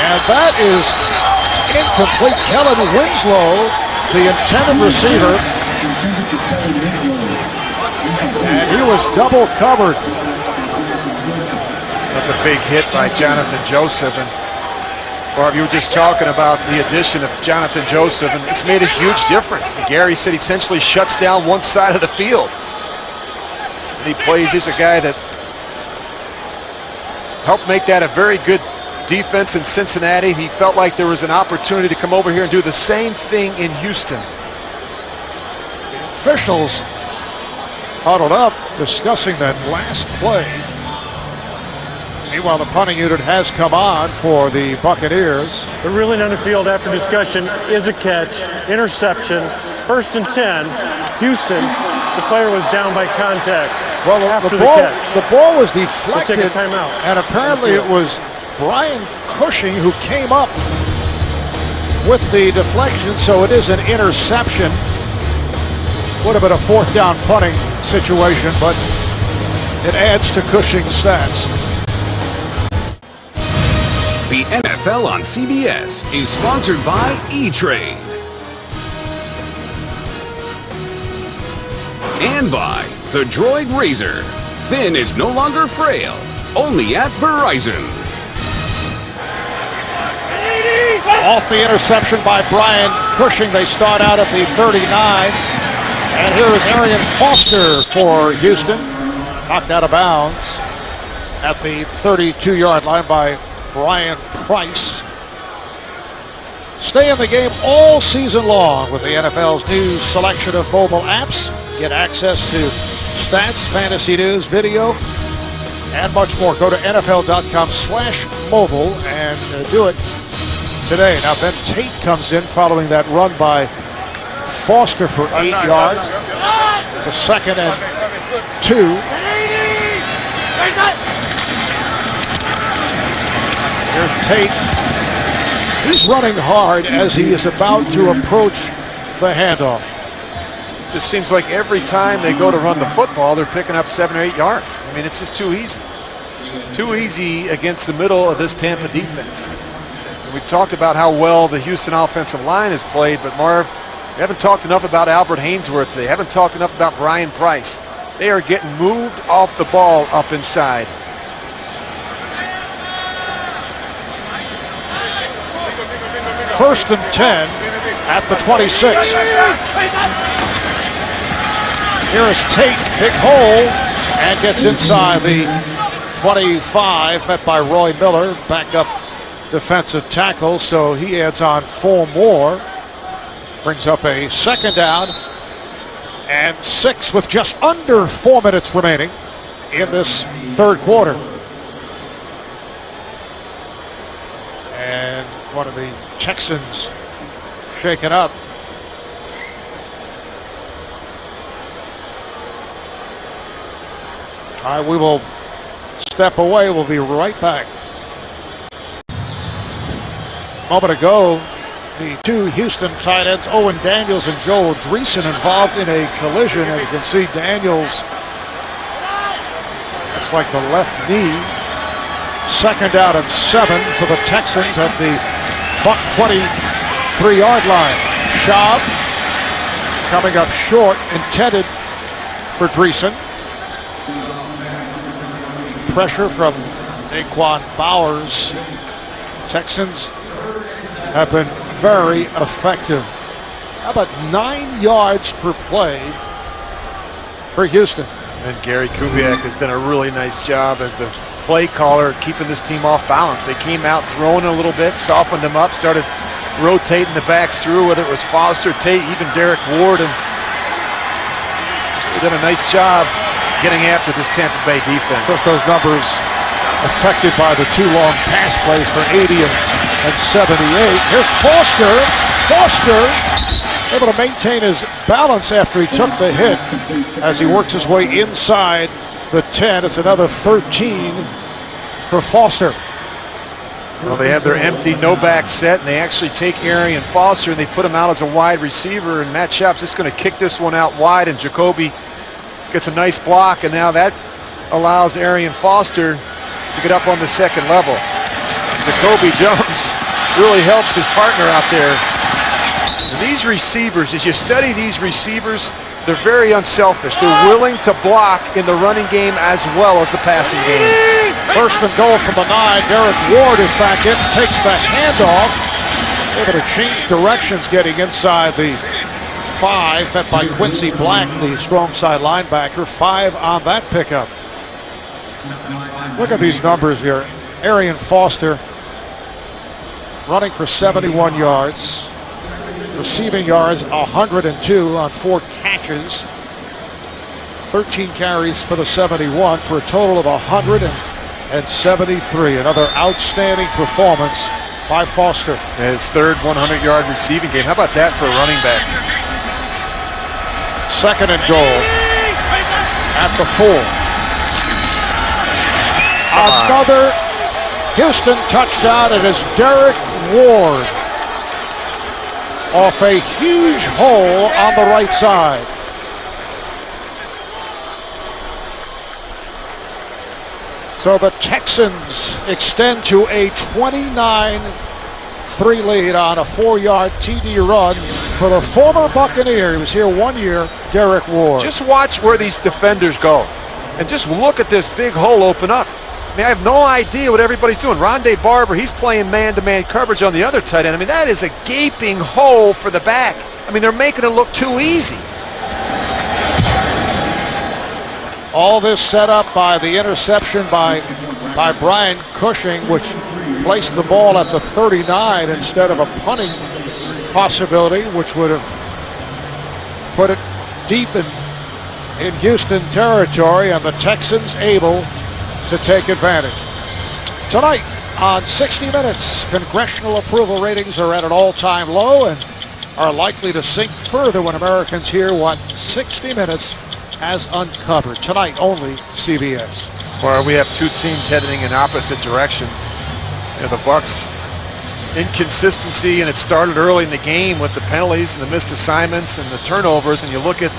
And that is incomplete. Kellen Winslow, the intended receiver, and he was double covered. That's a big hit by Jonathan Joseph. And Barb, you were just talking about the addition of Jonathan Joseph, and it's made a huge difference. And Gary said he essentially shuts down one side of the field. And he plays, he's a guy that helped make that a very good defense in Cincinnati. He felt like there was an opportunity to come over here and do the same thing in Houston. The officials huddled up discussing that last play. Meanwhile, the punting unit has come on for the Buccaneers. The ruling on the field after discussion is a catch, interception, 1st and 10. Houston, the player was down by contact. Well, after the ball was deflected, we'll take a timeout. And apparently it was Brian Cushing who came up with the deflection, so it is an interception. Would have been a 4th down punting situation, but it adds to Cushing's stats. The NFL on CBS is sponsored by E-Trade. And by the Droid Razor. Thin is no longer frail, only at Verizon. Off the interception by Brian Cushing, they start out at the 39. And here is Arian Foster for Houston. Knocked out of bounds at the 32-yard line by Brian Price. Stay in the game all season long with the NFL's new selection of mobile apps. Get access to stats, fantasy news, video, and much more. Go to NFL.com/mobile and do it today. Now Ben Tate comes in following that run by Foster for 8 yards. It's a 2nd and 2. Here's Tate. He's running hard as he is about to approach the handoff. It just seems like every time they go to run the football, they're picking up 7 or 8 yards. I mean, it's just too easy. Too easy against the middle of this Tampa defense. And we've talked about how well the Houston offensive line has played, but Marv, we haven't talked enough about Albert Hainsworth today. Haven't talked enough about Brian Price. They are getting moved off the ball up inside. First and 10 at the 26. Here is Tate, big hole, and gets inside the 25, met by Roy Miller, backup defensive tackle, so he adds on 4 more. Brings up a second down and 6 with just under 4 minutes remaining in this third quarter. And one of the Texans shaken up. All right, we will step away. We'll be right back. A moment ago, the two Houston tight ends, Owen Daniels and Joel Dreesen, involved in a collision. And you can see Daniels, it's like the left knee. Second down and 7 for the Texans at the Buck 23-yard line. Schaub coming up short, intended for Dreesen. Pressure from Daquan Bowers. Texans have been very effective. How about 9 yards per play for Houston? And Gary Kubiak has done a really nice job as the play caller, keeping this team off balance. They came out throwing a little bit, softened them up, started rotating the backs through, whether it was Foster, Tate, even Derek Ward, and they've done a nice job getting after this Tampa Bay defense. Just those numbers affected by the 2 long pass plays for 80 and 78. Here's Foster. Foster able to maintain his balance after he took the hit as he works his way inside the 10. It's another 13 for Foster. Well, they have their empty no-back set, and they actually take Arian Foster, and they put him out as a wide receiver, and Matt Schaub's just going to kick this one out wide, and Jacoby gets a nice block, and now that allows Arian Foster to get up on the second level. Jacoby Jones really helps his partner out there. And these receivers, as you study these receivers, they're very unselfish. They're willing to block in the running game as well as the passing game. First and goal from the 9. Derek Ward is back in, takes the handoff. Able to change directions getting inside the 5, met by Quincy Black, the strong side linebacker. 5 on that pickup. Look at these numbers here. Arian Foster running for 71 yards. Receiving yards 102 on 4 catches. 13 carries for the 71 for a total of 173. Another outstanding performance by Foster. His third 100-yard receiving game. How about that for a running back? Second and goal at the 4. Another Houston touchdown. It is Derek Ward off a huge hole on the right side. So the Texans extend to a 29-3 lead on a 4-yard TD run for the former Buccaneer. He was here 1 year, Derek Ward. Just watch where these defenders go, and just look at this big hole open up. I mean, I have no idea what everybody's doing. Rondé Barber, he's playing man-to-man coverage on the other tight end. I mean, that is a gaping hole for the back. I mean, they're making it look too easy. All this set up by the interception by Brian Cushing, which placed the ball at the 39 instead of a punting possibility, which would have put it deep in Houston territory, and the Texans able to take advantage. Tonight on 60 Minutes, congressional approval ratings are at an all-time low and are likely to sink further when Americans hear what 60 Minutes has uncovered. Tonight only, CBS. Where we have 2 teams heading in opposite directions. You know, the Bucs inconsistency, and it started early in the game with the penalties and the missed assignments and the turnovers, and you look at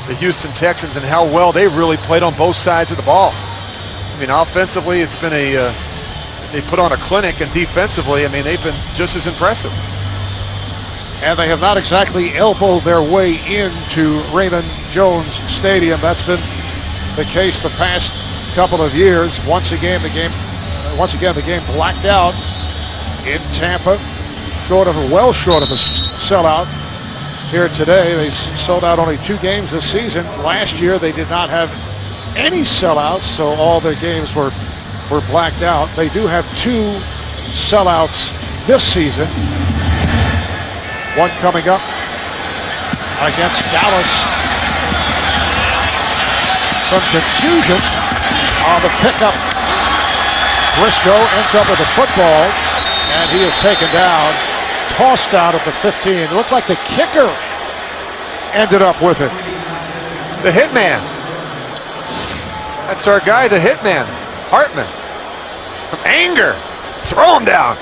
the Houston Texans and how well they've really played on both sides of the ball. I mean, offensively, it's been a They put on a clinic, and defensively, I mean, they've been just as impressive. And they have not exactly elbowed their way into Raymond Jones Stadium. That's been the case the past couple of years. Once again, the game blacked out in Tampa, well short of a sellout. Here today, they sold out only 2 games this season. Last year, they did not have any sellouts, so all their games were blacked out. They do have 2 sellouts this season. One coming up against Dallas. Some confusion on the pickup. Briscoe ends up with the football, and he is taken down, tossed out at the 15. It looked like the kicker ended up with it. The hitman. That's our guy, the hitman, Hartman. Some anger. Throw him down.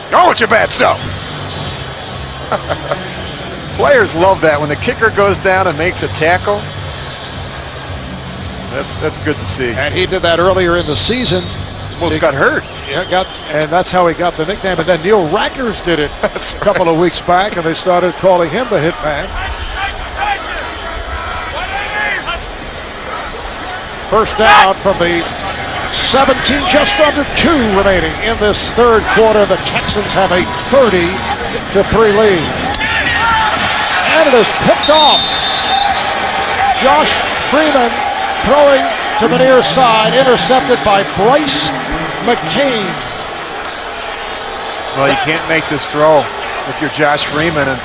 Go with your bad self. Players love that when the kicker goes down and makes a tackle. That's good to see. And he did that earlier in the season. Almost got hurt. Yeah, and that's how he got the nickname. And then Neil Rackers did it a couple of weeks back, and they started calling him the Hitman. First down from the 17, just under 2 remaining in this third quarter. The Texans have a 30-3 lead. And it is picked off. Josh Freeman throwing to the near side, intercepted by Bryce McCain. Well, you can't make this throw if you're Josh Freeman, and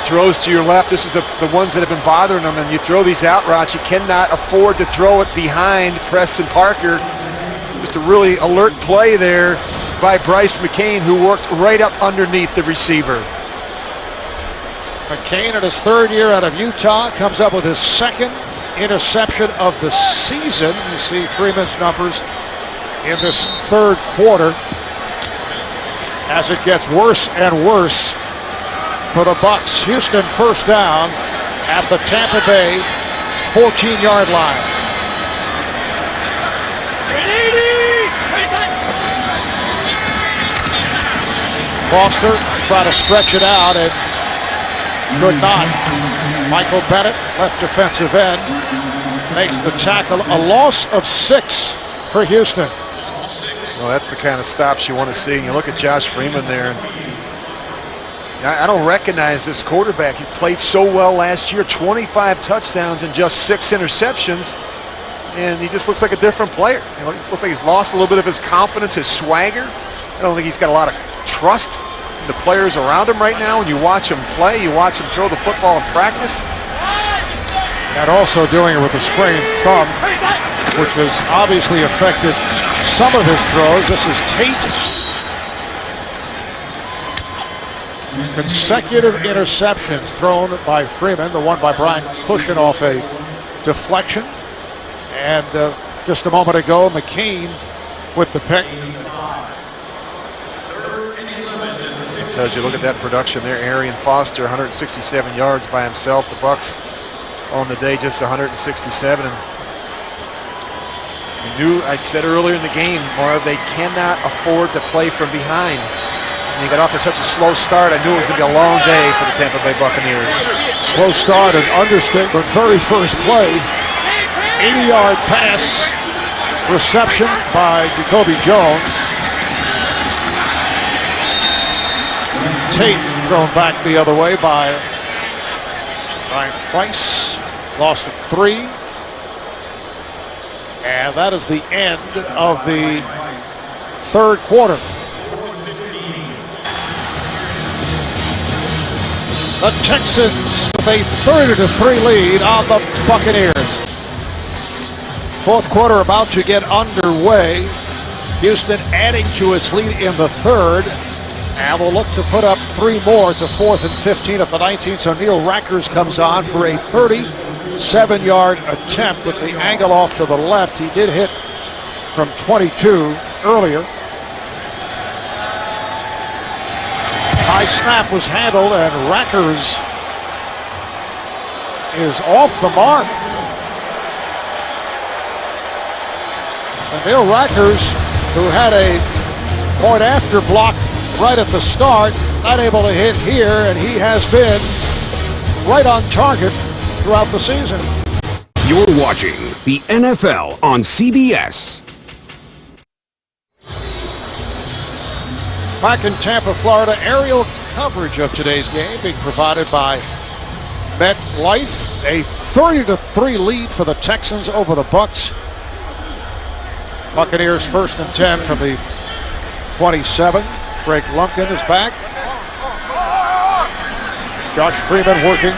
throws to your left. This is the ones that have been bothering them, and you throw these out routes. You cannot afford to throw it behind Preston Parker. Just a really alert play there by Bryce McCain, who worked right up underneath the receiver. McCain in his 3rd year out of Utah comes up with his 2nd interception of the season. You see Freeman's numbers in this 3rd quarter as it gets worse and worse for the Bucs. Houston first down at the Tampa Bay 14-yard line. Foster tried to stretch it out and could not. Michael Bennett, left defensive end, makes the tackle. A loss of 6 for Houston. Well, that's the kind of stops you want to see. You look at Josh Freeman there, and I don't recognize this quarterback. He played so well last year, 25 touchdowns and just 6 interceptions, and he just looks like a different player. He looks like he's lost a little bit of his confidence, his swagger. I don't think he's got a lot of trust in the players around him right now. When you watch him play, you watch him throw the football in practice. And also doing it with a sprained thumb, which has obviously affected some of his throws. This is Tate. Consecutive interceptions thrown by Freeman, the one by Brian Cushion off a deflection. And just a moment ago, McCain with the pick. It tells you, look at that production there. Arian Foster, 167 yards by himself. The Bucs on the day just 167. And I said earlier in the game, Marv, they cannot afford to play from behind. And they got off to such a slow start. I knew it was going to be a long day for the Tampa Bay Buccaneers. Slow start, an understatement. Very first play, 80-yard pass reception by Jacoby Jones. Tate thrown back the other way by Ryan Price. Loss of 3. And that is the end of the third quarter. The Texans with a 30-3 lead on the Buccaneers. Fourth quarter about to get underway. Houston adding to its lead in the third. And will look to put up 3 more. It's a 4th and 15 at the 19. So Neil Rackers comes on for a 37-yard attempt with the angle off to the left. He did hit from 22 earlier. High snap was handled, and Rackers is off the mark. And Neil Rackers, who had a point after block right at the start, not able to hit here, and he has been right on target throughout the season. You're watching the NFL on CBS. Back in Tampa, Florida, aerial coverage of today's game being provided by MetLife. A 30-3 lead for the Texans over the Bucs. Buccaneers 1st and 10 from the 27. Greg Lumpkin is back. Josh Freeman working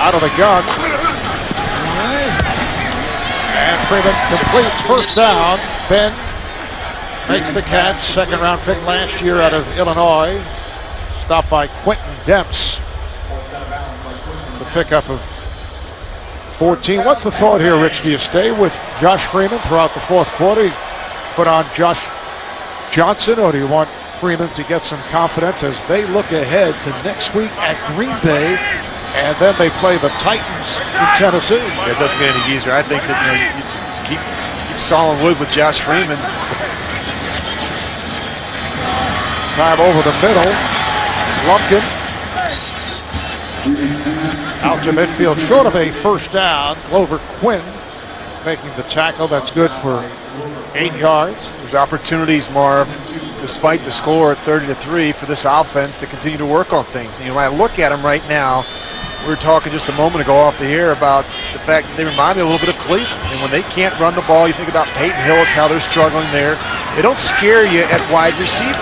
out of the gun. And Freeman completes first down. Ben makes the catch. 2nd round pick last year out of Illinois. Stopped by Quentin Demps. It's a pickup of 14. What's the thought here, Rich? Do you stay with Josh Freeman throughout the 4th quarter? You put on Josh Johnson, or do you want Freeman to get some confidence as they look ahead to next week at Green Bay, and then they play the Titans in Tennessee? Yeah, it doesn't get any easier. I think that you just keep sawing wood with Josh Freeman. Time over the middle. Lumpkin out to midfield, short of a first down. Glover Quinn making the tackle. That's good for 8 yards. There's opportunities, Marv, despite the score at 30-3, for this offense to continue to work on things. And, when I look at them right now, we were talking just a moment ago off the air about the fact that they remind me a little bit of Cleveland. And when they can't run the ball, you think about Peyton Hillis, how they're struggling there. They don't scare you at wide receiver.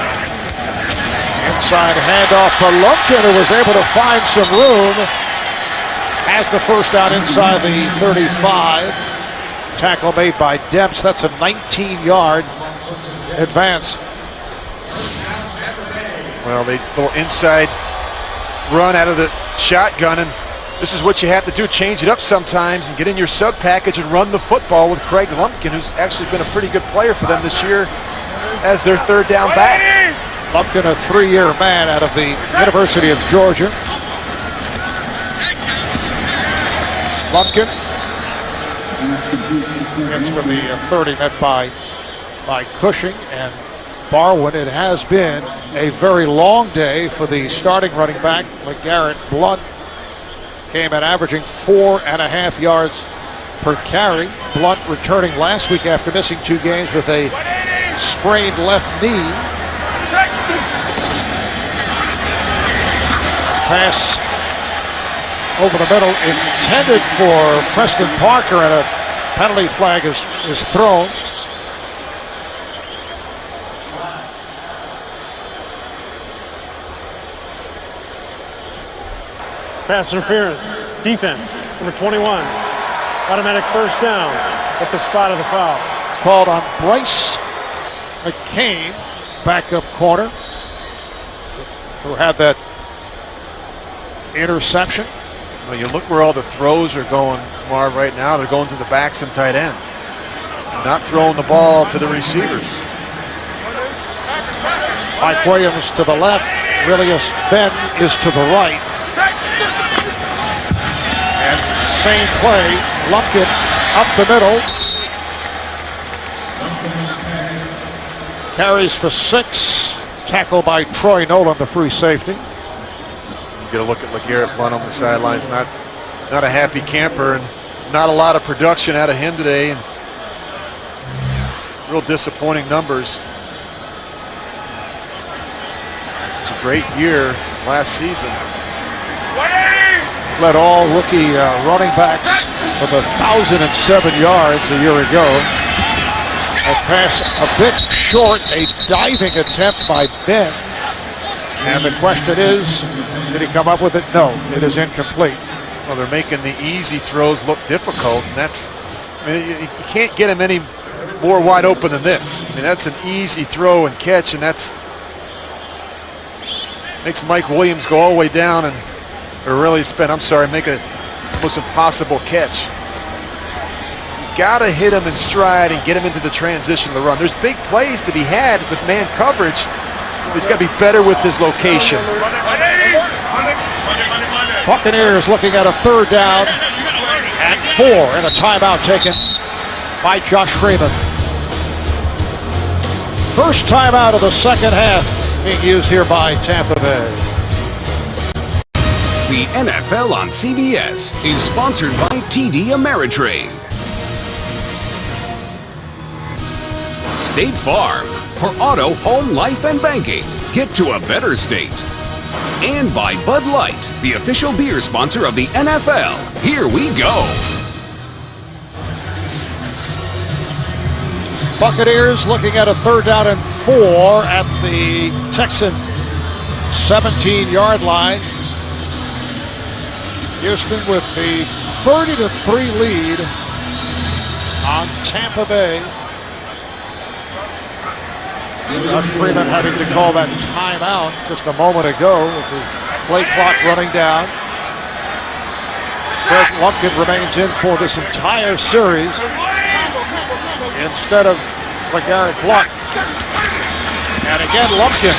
Inside handoff for Lumpkin, who was able to find some room. Has the first down inside the 35. Tackle made by Demps. That's a 19-yard advance. Well, they little inside run out of the shotgun, and this is what you have to do. Change it up sometimes and get in your sub package and run the football with Craig Lumpkin, who's actually been a pretty good player for them this year as their 3rd down back. Lumpkin, a 3-year man out of the University of Georgia. Lumpkin gets to the 30, met by Cushing and Barwin. It has been a very long day for the starting running back. LeGarrette Blunt came in averaging 4.5 yards per carry. Blunt returning last week after missing 2 games with a sprained left knee. Pass over the middle intended for Preston Parker, and a penalty flag is thrown. Pass interference. Defense, number 21. Automatic first down at the spot of the foul. It's called on Bryce McCain, backup corner, who had that interception. Well, you look where all the throws are going, Marv, right now. They're going to the backs and tight ends. Not throwing the ball to the receivers. Mike Williams to the left. Willius Ben is to the right. And same play. Lumpkin up the middle. Carries for 6. Tackled by Troy Nolan, the free safety. You get a look at LeGarrette Blunt on the sidelines. Not a happy camper, and not a lot of production out of him today, and real disappointing numbers. It's a great year last season. Led all rookie running backs with 1,007 yards a year ago. A pass a bit short, a diving attempt by Ben. And the question is, did he come up with it? No, it is incomplete. Well, they're making the easy throws look difficult, and that's, I mean, you can't get him any more wide open than this. I mean, that's an easy throw and catch, and that's makes Mike Williams go all the way down and make a almost impossible catch. You gotta hit him in stride and get him into the transition of the run. There's big plays to be had with man coverage. He's got to be better with his location. Buccaneers looking at a 3rd down and 4, and a timeout taken by Josh Freeman. First timeout of the second half being used here by Tampa Bay. The NFL on CBS is sponsored by TD Ameritrade. State Farm. For auto, home, life, and banking. Get to a better state. And by Bud Light, the official beer sponsor of the NFL. Here we go. Buccaneers looking at a 3rd down and 4 at the Texan 17-yard line. Houston with the 30-3 lead on Tampa Bay. Josh Freeman having to call that timeout just a moment ago with the play clock running down. Fred Lumpkin remains in for this entire series instead of LeGarrette Blount. And again, Lumpkin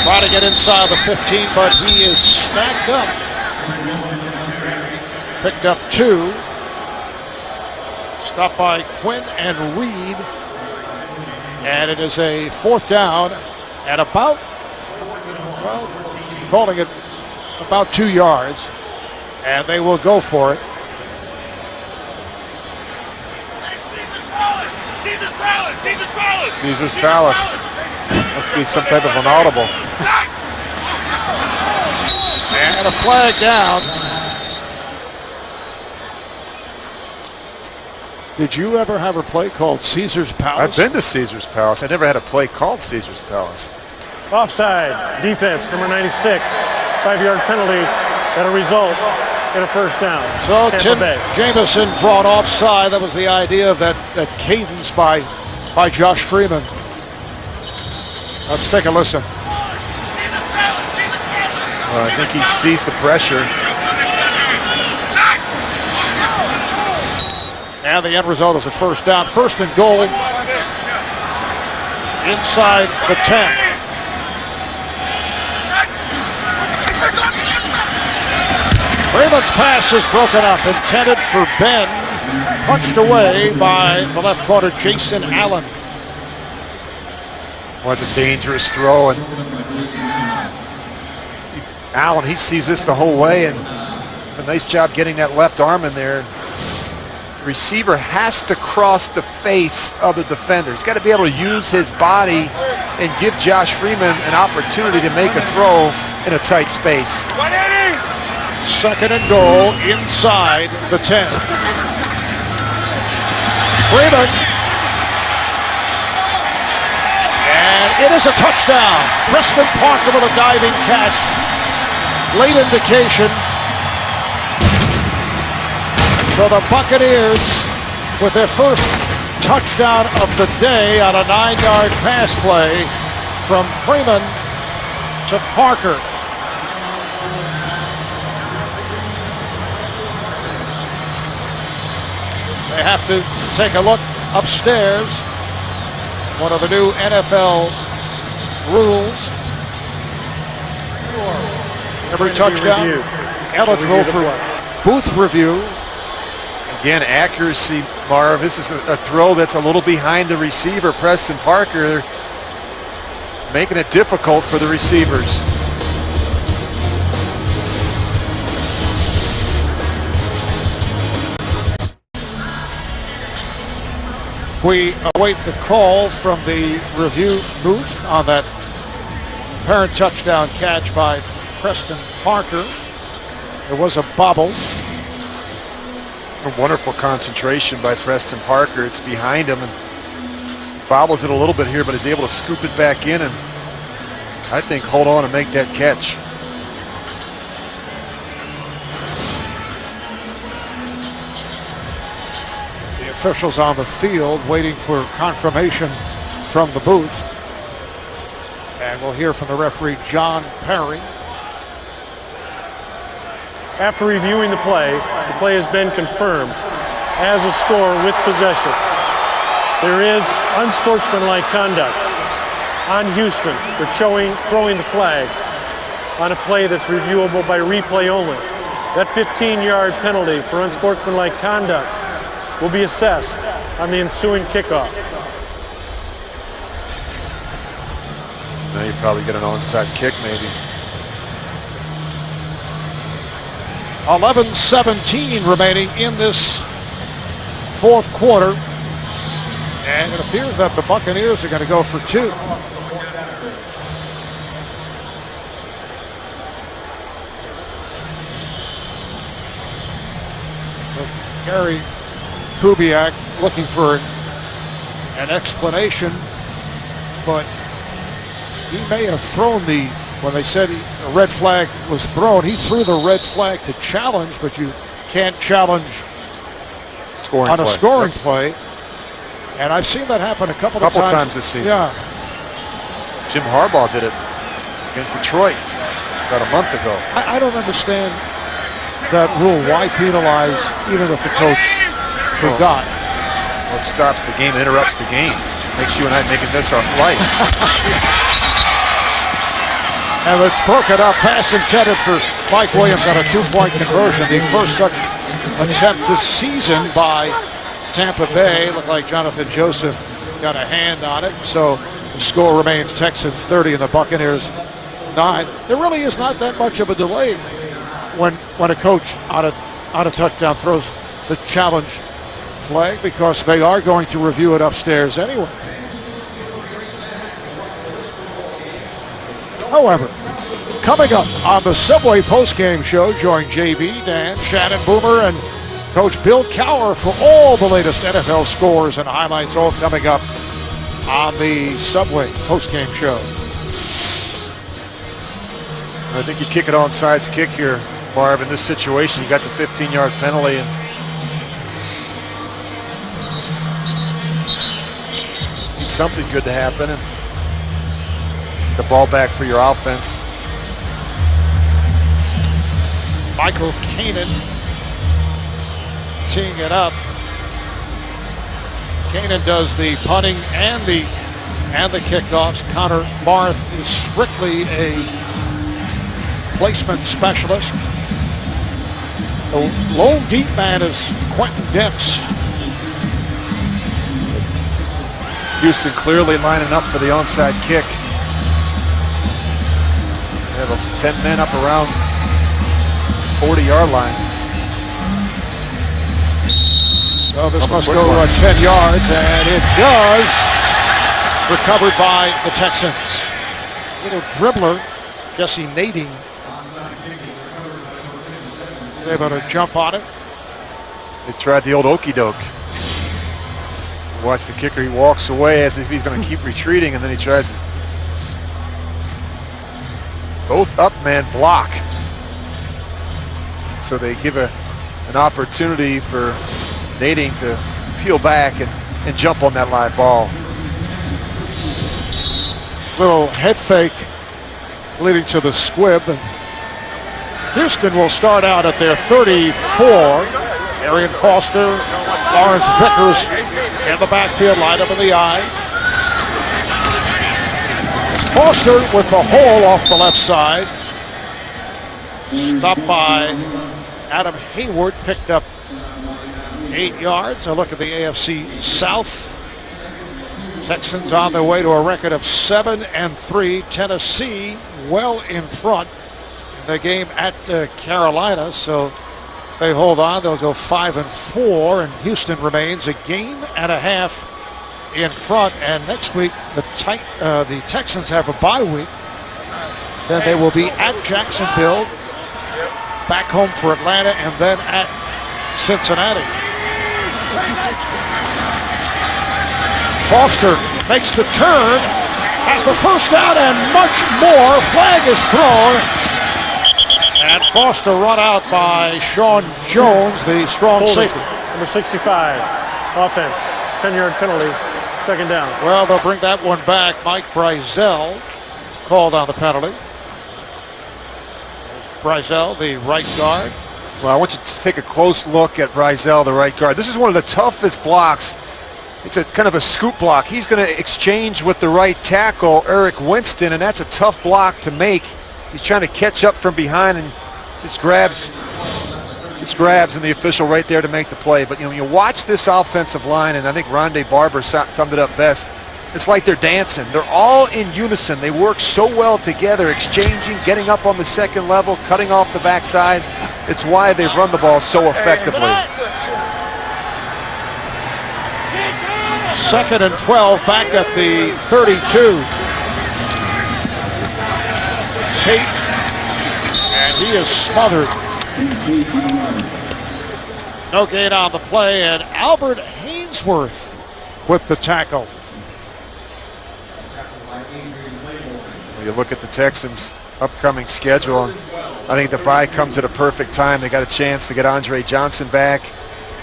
trying to get inside the 15, but he is snagged up. Picked up 2. Stopped by Quinn and Reed. And it is a 4th down at about, well, calling it about 2 yards. And they will go for it. Caesar's Palace. Must be some type of an audible. And a flag down. Did you ever have a play called Caesar's Palace? I've been to Caesar's Palace. I never had a play called Caesar's Palace. Offside, defense, number 96, 5-yard penalty that'll result in a 1st down. So Tampa Tim Bay. Jamison brought offside. That was the idea of that cadence by Josh Freeman. Let's take a listen. I think he sees the pressure. And the end result is a 1st down. 1st and goal inside the 10. Freeman's pass is broken up, intended for Ben, punched away by the left corner, Jason Allen. Well, it's a dangerous throw, and Allen, he sees this the whole way, and it's a nice job getting that left arm in there. The receiver has to cross the face of the defender. He's got to be able to use his body and give Josh Freeman an opportunity to make a throw in a tight space. 2nd and goal inside the 10. Freeman. And it is a touchdown. Preston Parker with a diving catch. Late indication. So the Buccaneers with their first touchdown of the day on a 9-yard pass play from Freeman to Parker. They have to take a look upstairs. One of the new NFL rules. Every touchdown eligible for booth review. Again, accuracy, Marv. This is a throw that's a little behind the receiver, Preston Parker. They're making it difficult for the receivers. We await the call from the review booth on that apparent touchdown catch by Preston Parker. There was a bobble. A wonderful concentration by Preston Parker. It's behind him and bobbles it a little bit here, but is able to scoop it back in and I think hold on and make that catch. Officials on the field waiting for confirmation from the booth. And we'll hear from the referee, John Perry. After reviewing the play has been confirmed as a score with possession. There is unsportsmanlike conduct on Houston for throwing the flag on a play that's reviewable by replay only. That 15-yard penalty for unsportsmanlike conduct will be assessed on the ensuing kickoff. Probably get an onside kick, maybe. 11-17 remaining in this fourth quarter. And it appears that the Buccaneers are going to go for two. Gary Kubiak looking for an explanation, but he may have thrown when they said a red flag was thrown, he threw the red flag to challenge, but you can't challenge on a scoring play. And I've seen that happen a couple of times this season. Yeah. Jim Harbaugh did it against Detroit about a month ago. I don't understand that rule. Why penalize even if the coach forgot? Well, it stops the game, interrupts the game. Makes you and I miss our flight. And it's broken up. Pass intended for Mike Williams on a two-point conversion. The first such attempt this season by Tampa Bay. Looked like Jonathan Joseph got a hand on it. So the score remains Texans 30 and the Buccaneers 9. There really is not that much of a delay when a coach on a touchdown throws the challenge flag, because they are going to review it upstairs anyway. However, coming up on the Subway postgame show, join JB, Dan, Shannon Boomer, and Coach Bill Cowher for all the latest NFL scores and highlights, all coming up on the Subway postgame show. I think you kick it onside kick here, Barb. In this situation, you got the 15-yard penalty, and need something good to happen, and the ball back for your offense. Michael Kanan teeing it up. Kanan does the punting and the kickoffs. Connor Barth is strictly a placement specialist. The lone deep man is Quentin Dix. Houston clearly lining up for the onside kick. They have 10 men up around 40-yard line. So this must go 10 yards, and it does. Recovered by the Texans. Little dribbler, Jesse Nading, was able to jump on it. They tried the old okey doke. Watch the kicker, he walks away as if he's going to keep retreating, and then he tries to. Both up man block. So they give an opportunity for Nading to peel back and jump on that live ball. Little head fake leading to the squib. And Houston will start out at their 34. Arian Foster, Lawrence Vickers in the backfield, line up in the eye. Foster with the hole off the left side. Stopped by Adam Hayward, picked up 8 yards. A look at the AFC South. Texans on their way to a record of 7-3. Tennessee well in front in the game at Carolina. So if they hold on, they'll go 5-4, and Houston remains a game and a half in front. And next week, the Texans have a bye week. Then they will be at Jacksonville, back home for Atlanta, and then at Cincinnati. Foster makes the turn, has the first down, and much more. Flag is thrown, and Foster run out by Sean Jones, the strong safety. Number 65, offense, 10-yard penalty, second down. Well, they'll bring that one back. Mike Brazel called on the penalty. There's Brazel, the right guard. Well, I want you to take a close look at Brazel, the right guard. This is one of the toughest blocks. It's a kind of a scoop block. He's going to exchange with the right tackle, Eric Winston, and that's a tough block to make. He's trying to catch up from behind and just grabs, and the official right there to make the play. But you know, when you watch this offensive line, and I think Rondé Barber summed it up best, It's like they're dancing. They're all in unison. They work so well together, exchanging, getting up on the second level, cutting off the backside. It's why they've run the ball so effectively. 2nd and 12 back at the 32. Tate, and he is smothered. No gain on the play, and Albert Hainsworth with the tackle. You look at the Texans' upcoming schedule, and I think the bye comes at a perfect time. They got a chance to get Andre Johnson back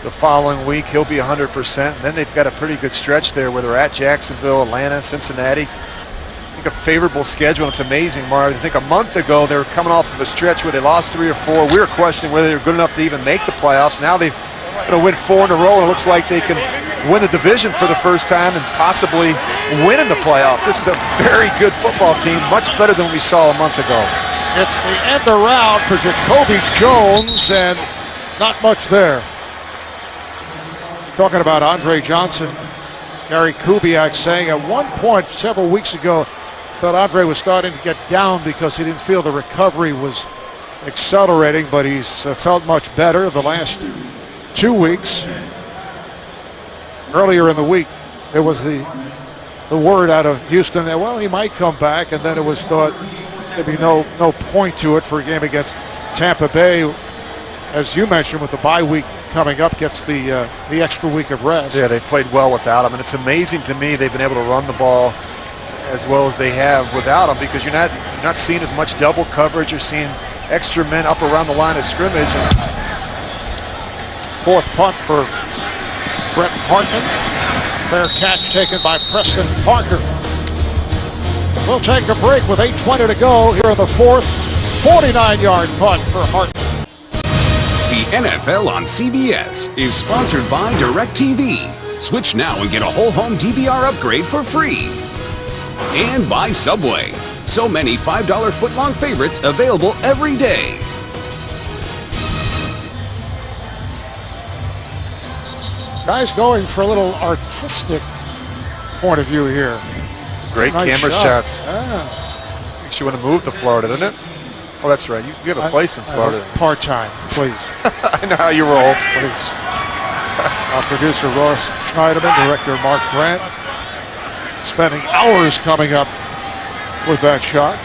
the following week. He'll be 100%. And then they've got a pretty good stretch there where they're at Jacksonville, Atlanta, Cincinnati. I think a favorable schedule. It's amazing, Marv. I think a month ago they were coming off of a stretch where they lost 3 or 4. We were questioning whether they were good enough to even make the playoffs. Now they're going to win 4 in a row, and it looks like they can win the division for the first time and possibly win in the playoffs. This is a very good football team, much better than we saw a month ago. It's the end around for Jacoby Jones, and not much there. Talking about Andre Johnson, Gary Kubiak saying at one point several weeks ago, thought Andre was starting to get down because he didn't feel the recovery was accelerating, but he's felt much better the last 2 weeks. Earlier in the week, there was the word out of Houston that, well, he might come back, and then it was thought there'd be no point to it for a game against Tampa Bay. As you mentioned, with the bye week coming up, gets the extra week of rest. Yeah, they played well without him, and it's amazing to me they've been able to run the ball as well as they have without him, because you're not seeing as much double coverage. You're seeing extra men up around the line of scrimmage. Fourth punt for Brett Hartman. Fair catch taken by Preston Parker. We'll take a break with 8:20 to go here in the fourth. 49-yard punt for Hartman. The NFL on CBS is sponsored by DirecTV. Switch now and get a whole home DVR upgrade for free. And by Subway. So many $5 footlong favorites available every day. Guys going for a little artistic point of view here. Great Nice camera shot. shots. Ah, Makes you want to move to Florida, doesn't it? Oh, that's right. You have a place in Florida. Part-time, please. I know how you roll. Please. Our producer Ross Schneiderman, director Mark Grant, spending hours coming up with that shot.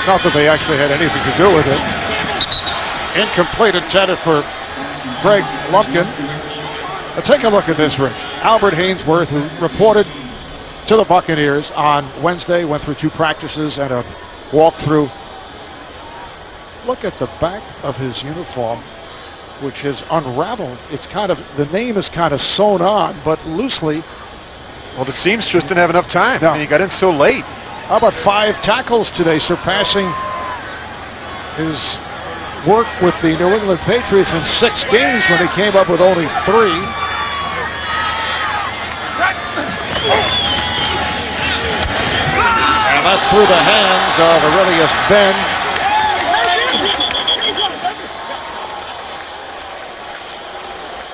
Not that they actually had anything to do with it. Incomplete, intended for Greg Lumpkin. Now take a look at this, Rich. Albert Hainsworth, who reported to the Buccaneers on Wednesday, went through 2 practices and a walkthrough. Look at the back of his uniform, which is unraveled. It's kind of, the name is kind of sewn on, but loosely. Well, the seamstress didn't have enough time. No. I mean, he got in so late. How about 5 tackles today, surpassing his work with the New England Patriots in 6 games when he came up with only 3. And that's through the hands of Aurelius Ben.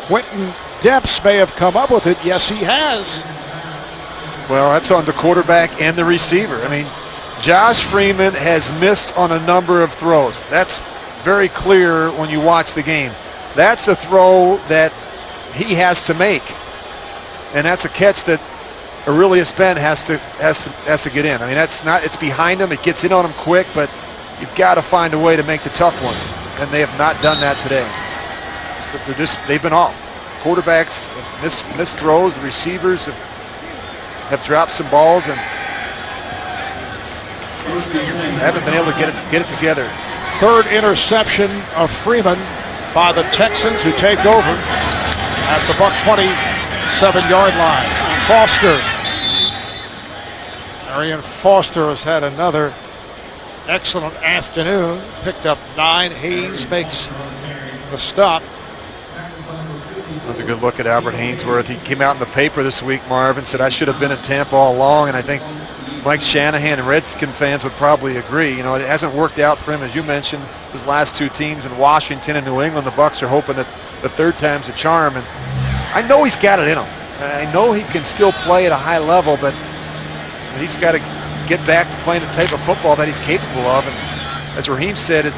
Quentin Depps may have come up with it. Yes, he has. Well, that's on the quarterback and the receiver. I mean, Josh Freeman has missed on a number of throws. That's very clear when you watch the game. That's a throw that he has to make, and that's a catch that Aurelius Ben has to get in. I mean, that's not. It's behind him. It gets in on him quick, but you've got to find a way to make the tough ones, and they have not done that today. So they've been off. Quarterbacks have missed throws. The receivers have dropped some balls and haven't been able to get it together. Third interception of Freeman by the Texans, who take over at the Buck 27-yard line. Foster. Arian Foster has had another excellent afternoon. Picked up 9. Hayes makes the stop. That was a good look at Albert Hainsworth. He came out in the paper this week, Marv, and said, I should have been in Tampa all along, and I think Mike Shanahan and Redskin fans would probably agree. You know, it hasn't worked out for him, as you mentioned, his last 2 teams in Washington and New England. The Bucs are hoping that the third time's a charm, and I know he's got it in him. I know he can still play at a high level, but he's got to get back to playing the type of football that he's capable of. And as Raheem said,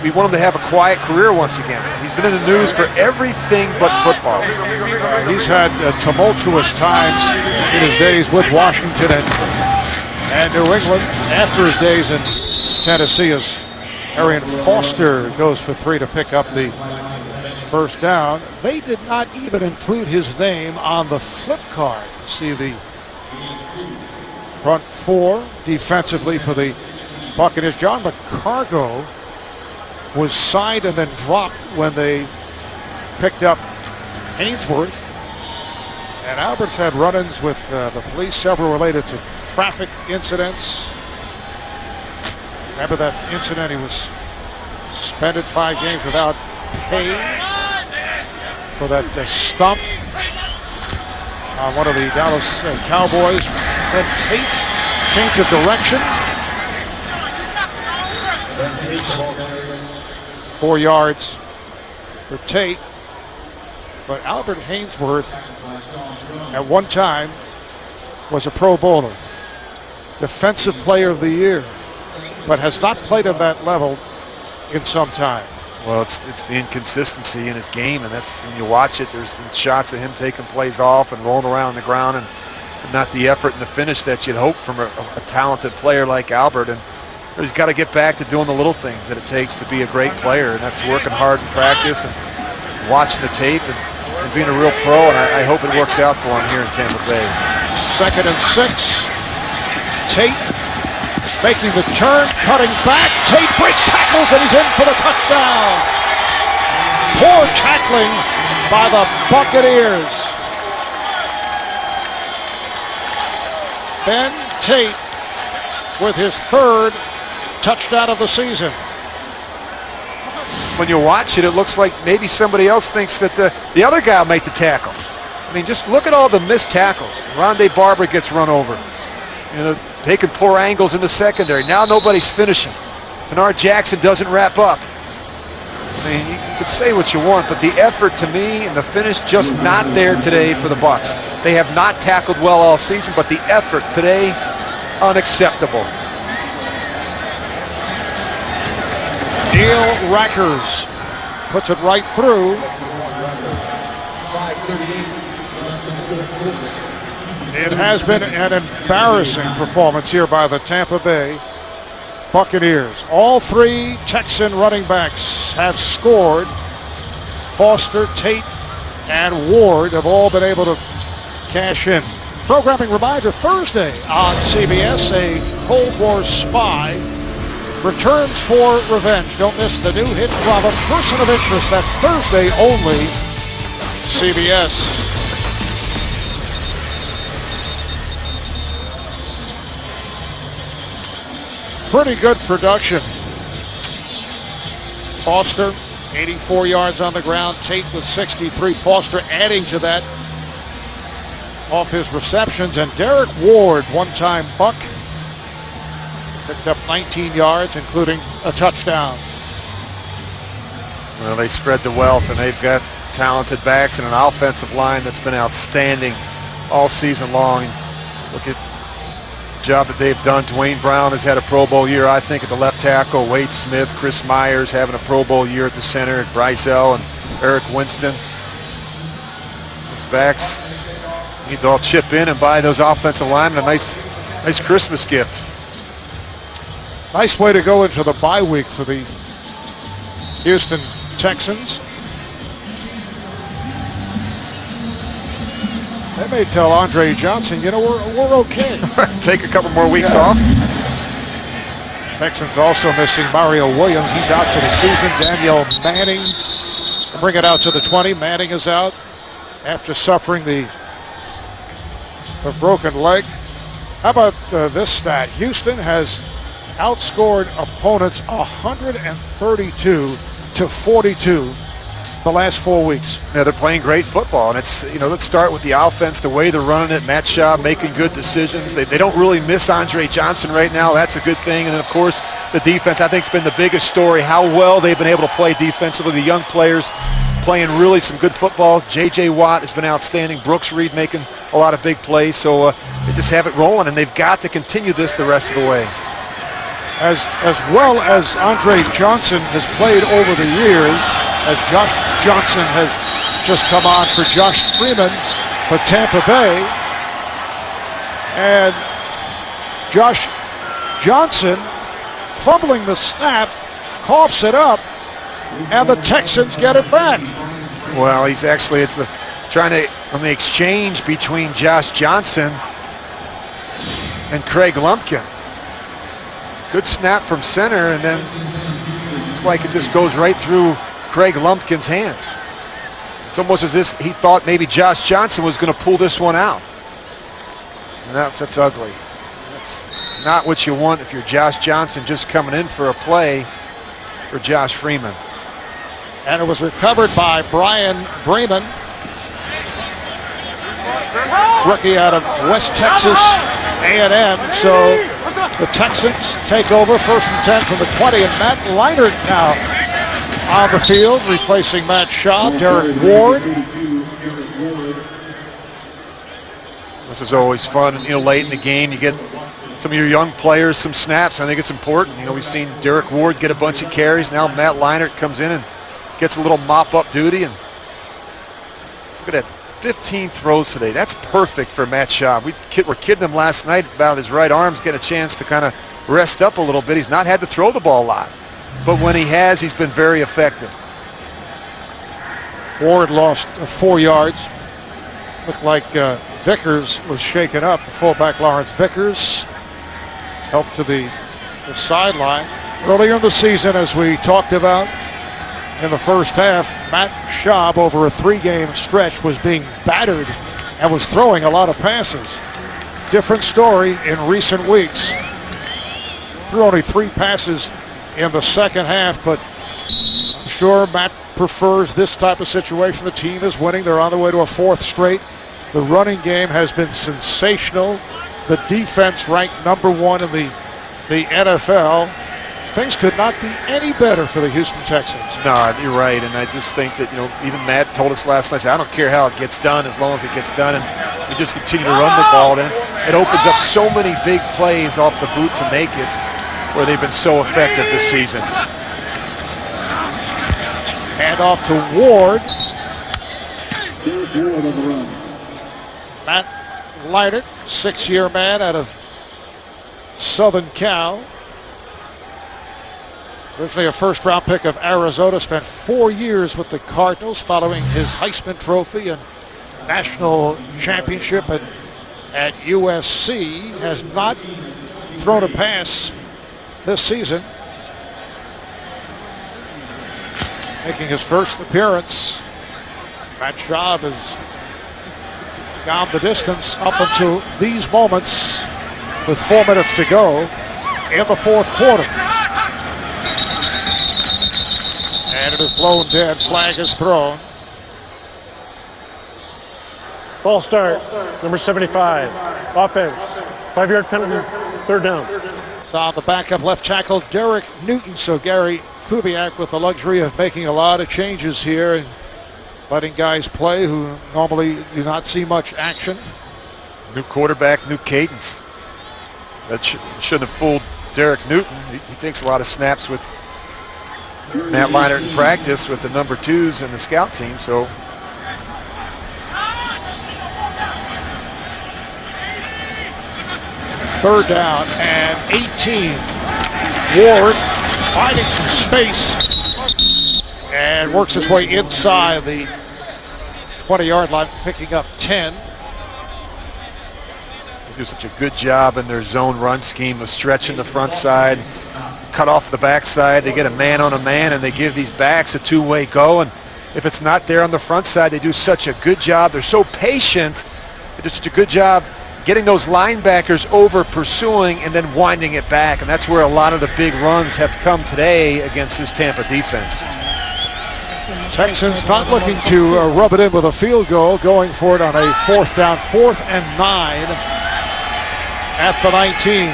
we want him to have a quiet career once again. He's been in the news for everything but football. He's had tumultuous times in his days with Washington and New England. After his days in Tennessee, as Arian Foster goes for 3 to pick up the first down. They did not even include his name on the flip card. See the front 4 defensively for the Buccaneers. John McCargo was signed and then dropped when they picked up Hainsworth. And Albert's had run-ins with the police, several related to traffic incidents. Remember that incident? He was suspended 5 games without pay for that stump on one of the Dallas Cowboys. Then Tate, change of direction. 4 yards for Tate. But Albert Hainsworth at one time was a Pro Bowler, Defensive Player of the Year, but has not played at that level in some time. Well, it's the inconsistency in his game, and that's when you watch it. There's been shots of him taking plays off and rolling around the ground, and not the effort and the finish that you'd hope from a talented player like Albert. And he's got to get back to doing the little things that it takes to be a great player, and that's working hard in practice and watching the tape and being a real pro. And I hope it works out for him here in Tampa Bay. 2nd and 6. Tate making the turn, cutting back. Tate breaks tackles and he's in for the touchdown. Poor tackling by the Buccaneers. Ben Tate with his 3rd touchdown of the season. When you watch it, it looks like maybe somebody else thinks that the other guy will make the tackle. I mean, just look at all the missed tackles. Rondé Barber gets run over. You know, taking poor angles in the secondary. Now nobody's finishing. Denard Jackson doesn't wrap up. I mean, you could say what you want, but the effort to me and the finish just not there today for the Bucs. They have not tackled well all season, but the effort today, unacceptable. Neil Rackers puts it right through. It has been an embarrassing performance here by the Tampa Bay Buccaneers. All 3 Texan running backs have scored. Foster, Tate, and Ward have all been able to cash in. Programming reminder, Thursday on CBS, a Cold War spy returns for revenge. Don't miss the new hit drama, Person of Interest. That's Thursday only, CBS. Pretty good production. Foster, 84 yards on the ground. Tate with 63. Foster adding to that off his receptions. And Derek Ward, one-time Buck, picked up 19 yards, including a touchdown. Well, they spread the wealth, and they've got talented backs and an offensive line that's been outstanding all season long. Look at job that they've done. Dwayne Brown has had a Pro Bowl year, I think, at the left tackle. Wade Smith, Chris Myers having a Pro Bowl year at the center. Bryce L. and Eric Winston. Those backs need to all chip in and buy those offensive linemen a nice Christmas gift. Nice way to go into the bye week for the Houston Texans. They may tell Andre Johnson, you know, we're okay. Take a couple more weeks off. Texans also missing Mario Williams. He's out for the season. Daniel Manning, bring it out to the 20. Manning is out after suffering the broken leg. How about this stat? Houston has outscored opponents 132 to 42 the last 4 weeks. Yeah, they're playing great football, and it's, you know, let's start with the offense, the way they're running it. Matt Schaub making good decisions. They don't really miss Andre Johnson right now. That's a good thing. And then, of course, the defense, I think, has been the biggest story, how well they've been able to play defensively. The young players playing really some good football. J.J. Watt has been outstanding. Brooks Reed making a lot of big plays. So they just have it rolling, and they've got to continue this the rest of the way. As well as Andre Johnson has played over the years, as Josh Johnson has just come on for Josh Freeman for Tampa Bay. And Josh Johnson fumbling the snap, coughs it up, and the Texans get it back. Well, it's trying to on the exchange between Josh Johnson and Craig Lumpkin. Good snap from center, and then it's like it just goes right through Craig Lumpkin's hands. It's almost as if he thought maybe Josh Johnson was going to pull this one out. And that's ugly. That's not what you want if you're Josh Johnson just coming in for a play for Josh Freeman. And it was recovered by Brian Bremen, rookie out of West Texas A&M. So the Texans take over 1st and 10 from the 20, and Matt Leinart now on the field, replacing Matt Schaub. Derek Ward. This is always fun, and late in the game you get some of your young players some snaps. I think it's important. We've seen Derek Ward get a bunch of carries. Now Matt Leinart comes in and gets a little mop-up duty, and look at that, 15 throws today. That's perfect for Matt Schaub. We were kidding him last night about his right arm's getting a chance to kind of rest up a little bit. He's not had to throw the ball a lot, but when he has, he's been very effective. Ward lost 4 yards. Looked like Vickers was shaken up. The fullback Lawrence Vickers helped to the sideline. Earlier in the season, as we talked about in the first half, Matt Schaub over a 3-game stretch was being battered and was throwing a lot of passes. Different story in recent weeks. Threw only 3 passes in the second half, but I'm sure Matt prefers this type of situation. The team is winning. They're on the way to a 4th straight. The running game has been sensational. The defense ranked #1 in the NFL. Things could not be any better for the Houston Texans. No, you're right, and I just think that, even Matt told us last night, I don't care how it gets done as long as it gets done, and we just continue to run the ball. Then it opens up so many big plays off the boots and nakeds where they've been so effective this season. Hand off to Ward. Matt Leinart, 6-year man out of Southern Cal. Originally a first-round pick of Arizona, spent 4 years with the Cardinals following his Heisman Trophy and national championship at USC. Has not thrown a pass this season. Making his first appearance, Matt Schaub has gone the distance up until these moments with 4 minutes to go in the 4th quarter. And it is blown dead. Flag is thrown. Ball start, number 75. Offense, 5-yard penalty, 3rd down. It's on the backup left tackle, Derek Newton. So Gary Kubiak with the luxury of making a lot of changes here and letting guys play who normally do not see much action. New quarterback, new cadence. That shouldn't have fooled Derek Newton. He takes a lot of snaps with Matt Leinart in practice with the number 2s and the scout team. So third down and 18. Ward finding some space and works his way inside the 20-yard line, picking up 10. They do such a good job in their zone run scheme of stretching the front side, cut off the backside. They get a man on a man, and they give these backs a 2-way go. And if it's not there on the front side, they do such a good job. They're so patient. They do such a good job getting those linebackers over, pursuing, and then winding it back. And that's where a lot of the big runs have come today against this Tampa defense. Texans not looking to rub it in with a field goal, going for it on a 4th down, 4th and 9 at the 19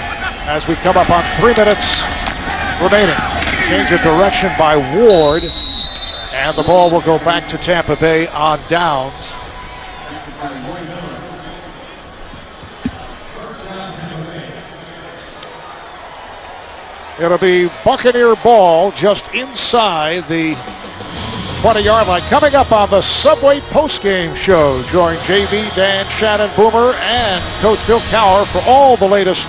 as we come up on 3 minutes remaining. Change of direction by Ward, And the ball will go back to Tampa Bay on downs. It'll be Buccaneer ball just inside the 20-yard line. Coming up on the Subway postgame show, join JB, Dan, Shannon, Boomer, and Coach Bill Cowher for all the latest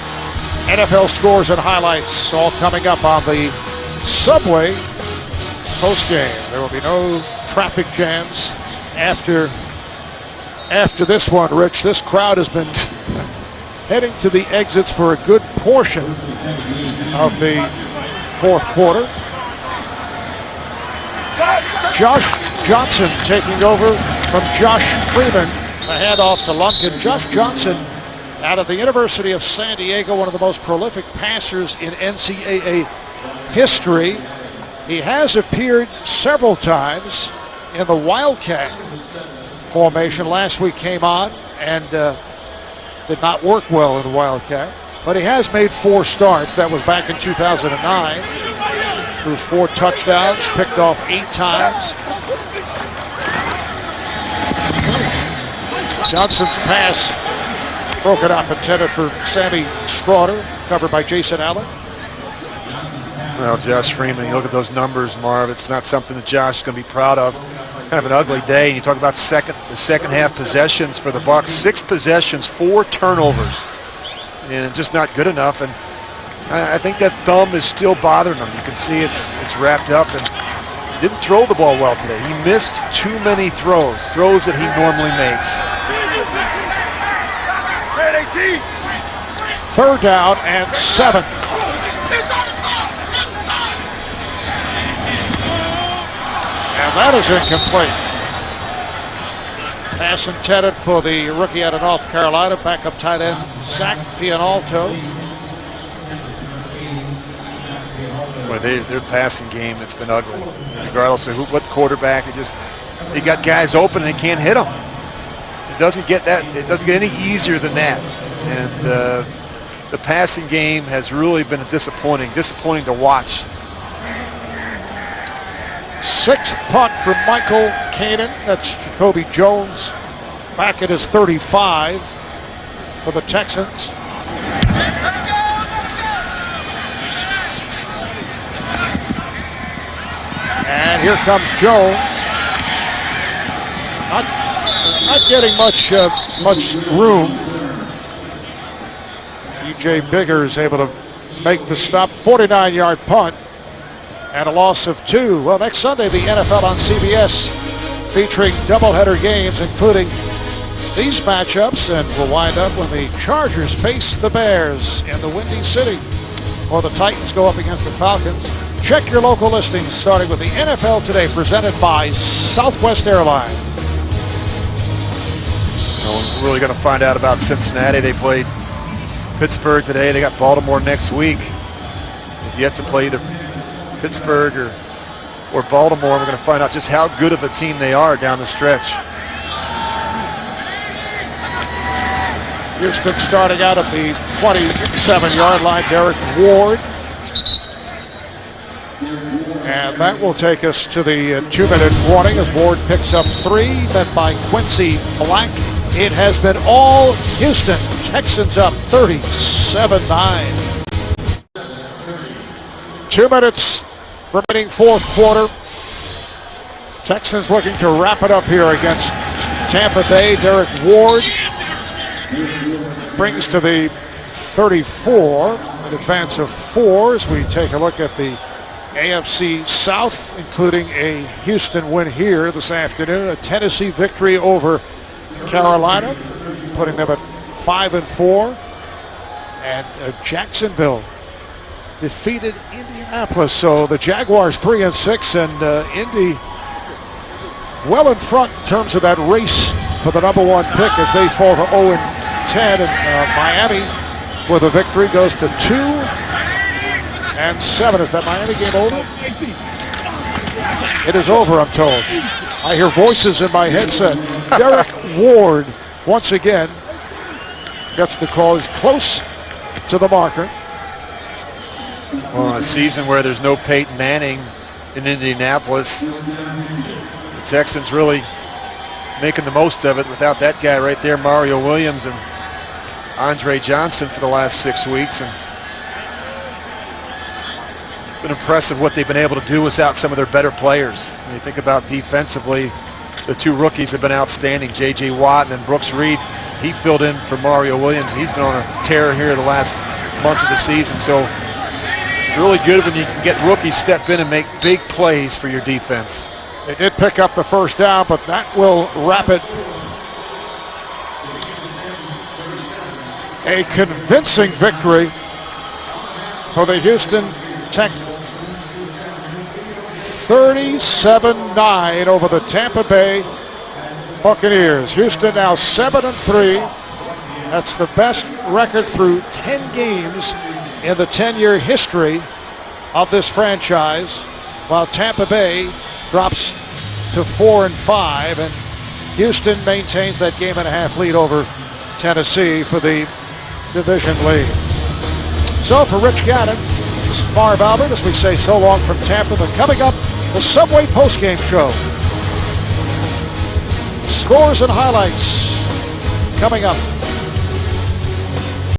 NFL scores and highlights. All coming up on the Subway postgame. There will be no traffic jams after this one, Rich. This crowd has been heading to the exits for a good portion of the fourth quarter. Josh Johnson taking over from Josh Freeman. A handoff to Lumpkin. Josh Johnson out of the University of San Diego, one of the most prolific passers in NCAA history. He has appeared several times in the Wildcat formation. Last week came on and did not work well in the Wildcat. But he has made 4 starts. That was back in 2009. Threw 4 touchdowns, picked off 8 times. Johnson's pass broken up, intended for Sammy Strawder, covered by Jason Allen. Well, Josh Freeman, you look at those numbers, Marv, it's not something that Josh is going to be proud of. Kind of an ugly day, and you talk about the second half possessions for the Bucs. 6 possessions, 4 turnovers, and just not good enough. And I think that thumb is still bothering him. You can see it's wrapped up, and he didn't throw the ball well today. He missed too many throws that he normally makes. 3rd down and 7. And that is incomplete. Pass intended for the rookie out of North Carolina, backup tight end Zach Pianalto. Well, their passing game, it's been ugly. Regardless of what quarterback, he got guys open and he can't hit them. It doesn't get any easier than that. And the passing game has really been disappointing to watch. 6th punt for Michael Kanan. That's Jacoby Jones back at his 35 for the Texans. And here comes Jones. Not getting much room. DJ Biggers able to make the stop. 49-yard punt. And a loss of 2. Well, next Sunday, the NFL on CBS featuring doubleheader games, including these matchups, and we'll wind up when the Chargers face the Bears in the Windy City, or the Titans go up against the Falcons. Check your local listings, starting with the NFL Today, presented by Southwest Airlines. We're really going to find out about Cincinnati. They played Pittsburgh today. They got Baltimore next week. They've yet to play either Pittsburgh or Baltimore. We're going to find out just how good of a team they are down the stretch. Houston starting out at the 27-yard line. Derek Ward. And that will take us to the 2-minute warning as Ward picks up 3, then by Quincy Black. It has been all Houston. Texans up 37-9. 2 minutes remaining fourth quarter. Texans looking to wrap it up here against Tampa Bay. Derek Ward brings to the 34, an advance of 4 as we take a look at the AFC South, including a Houston win here this afternoon, a Tennessee victory over Carolina, putting them at 5-4, and Jacksonville defeated Indianapolis. So the Jaguars 3-6, and Indy well in front in terms of that race for the number 1 pick as they fall to 0-10, and Miami with a victory goes to 2-7. Is that Miami game over? It is over, I'm told. I hear voices in my headset. Derek Ward once again gets the call. He's close to the marker. Well, in a season where there's no Peyton Manning, in Indianapolis. The Texans really making the most of it without that guy right there, Mario Williams and Andre Johnson for the last 6 weeks. And it's been impressive what they've been able to do without some of their better players. When you think about defensively, the two rookies have been outstanding, J.J. Watt and then Brooks Reed. He filled in for Mario Williams. He's been on a tear here the last month of the season. So it's really good when you can get rookies step in and make big plays for your defense. They did pick up the first down, but that will wrap it. A convincing victory for the Houston Texans. 37-9 over the Tampa Bay Buccaneers. Houston now 7-3. That's the best record through 10 games in the 10-year history of this franchise, while Tampa Bay drops to 4-5, and Houston maintains that game-and-a-half lead over Tennessee for the division lead. So for Rich Gannon, this is Marv Albert as we say so long from Tampa. But coming up, the Subway postgame show. Scores and highlights coming up.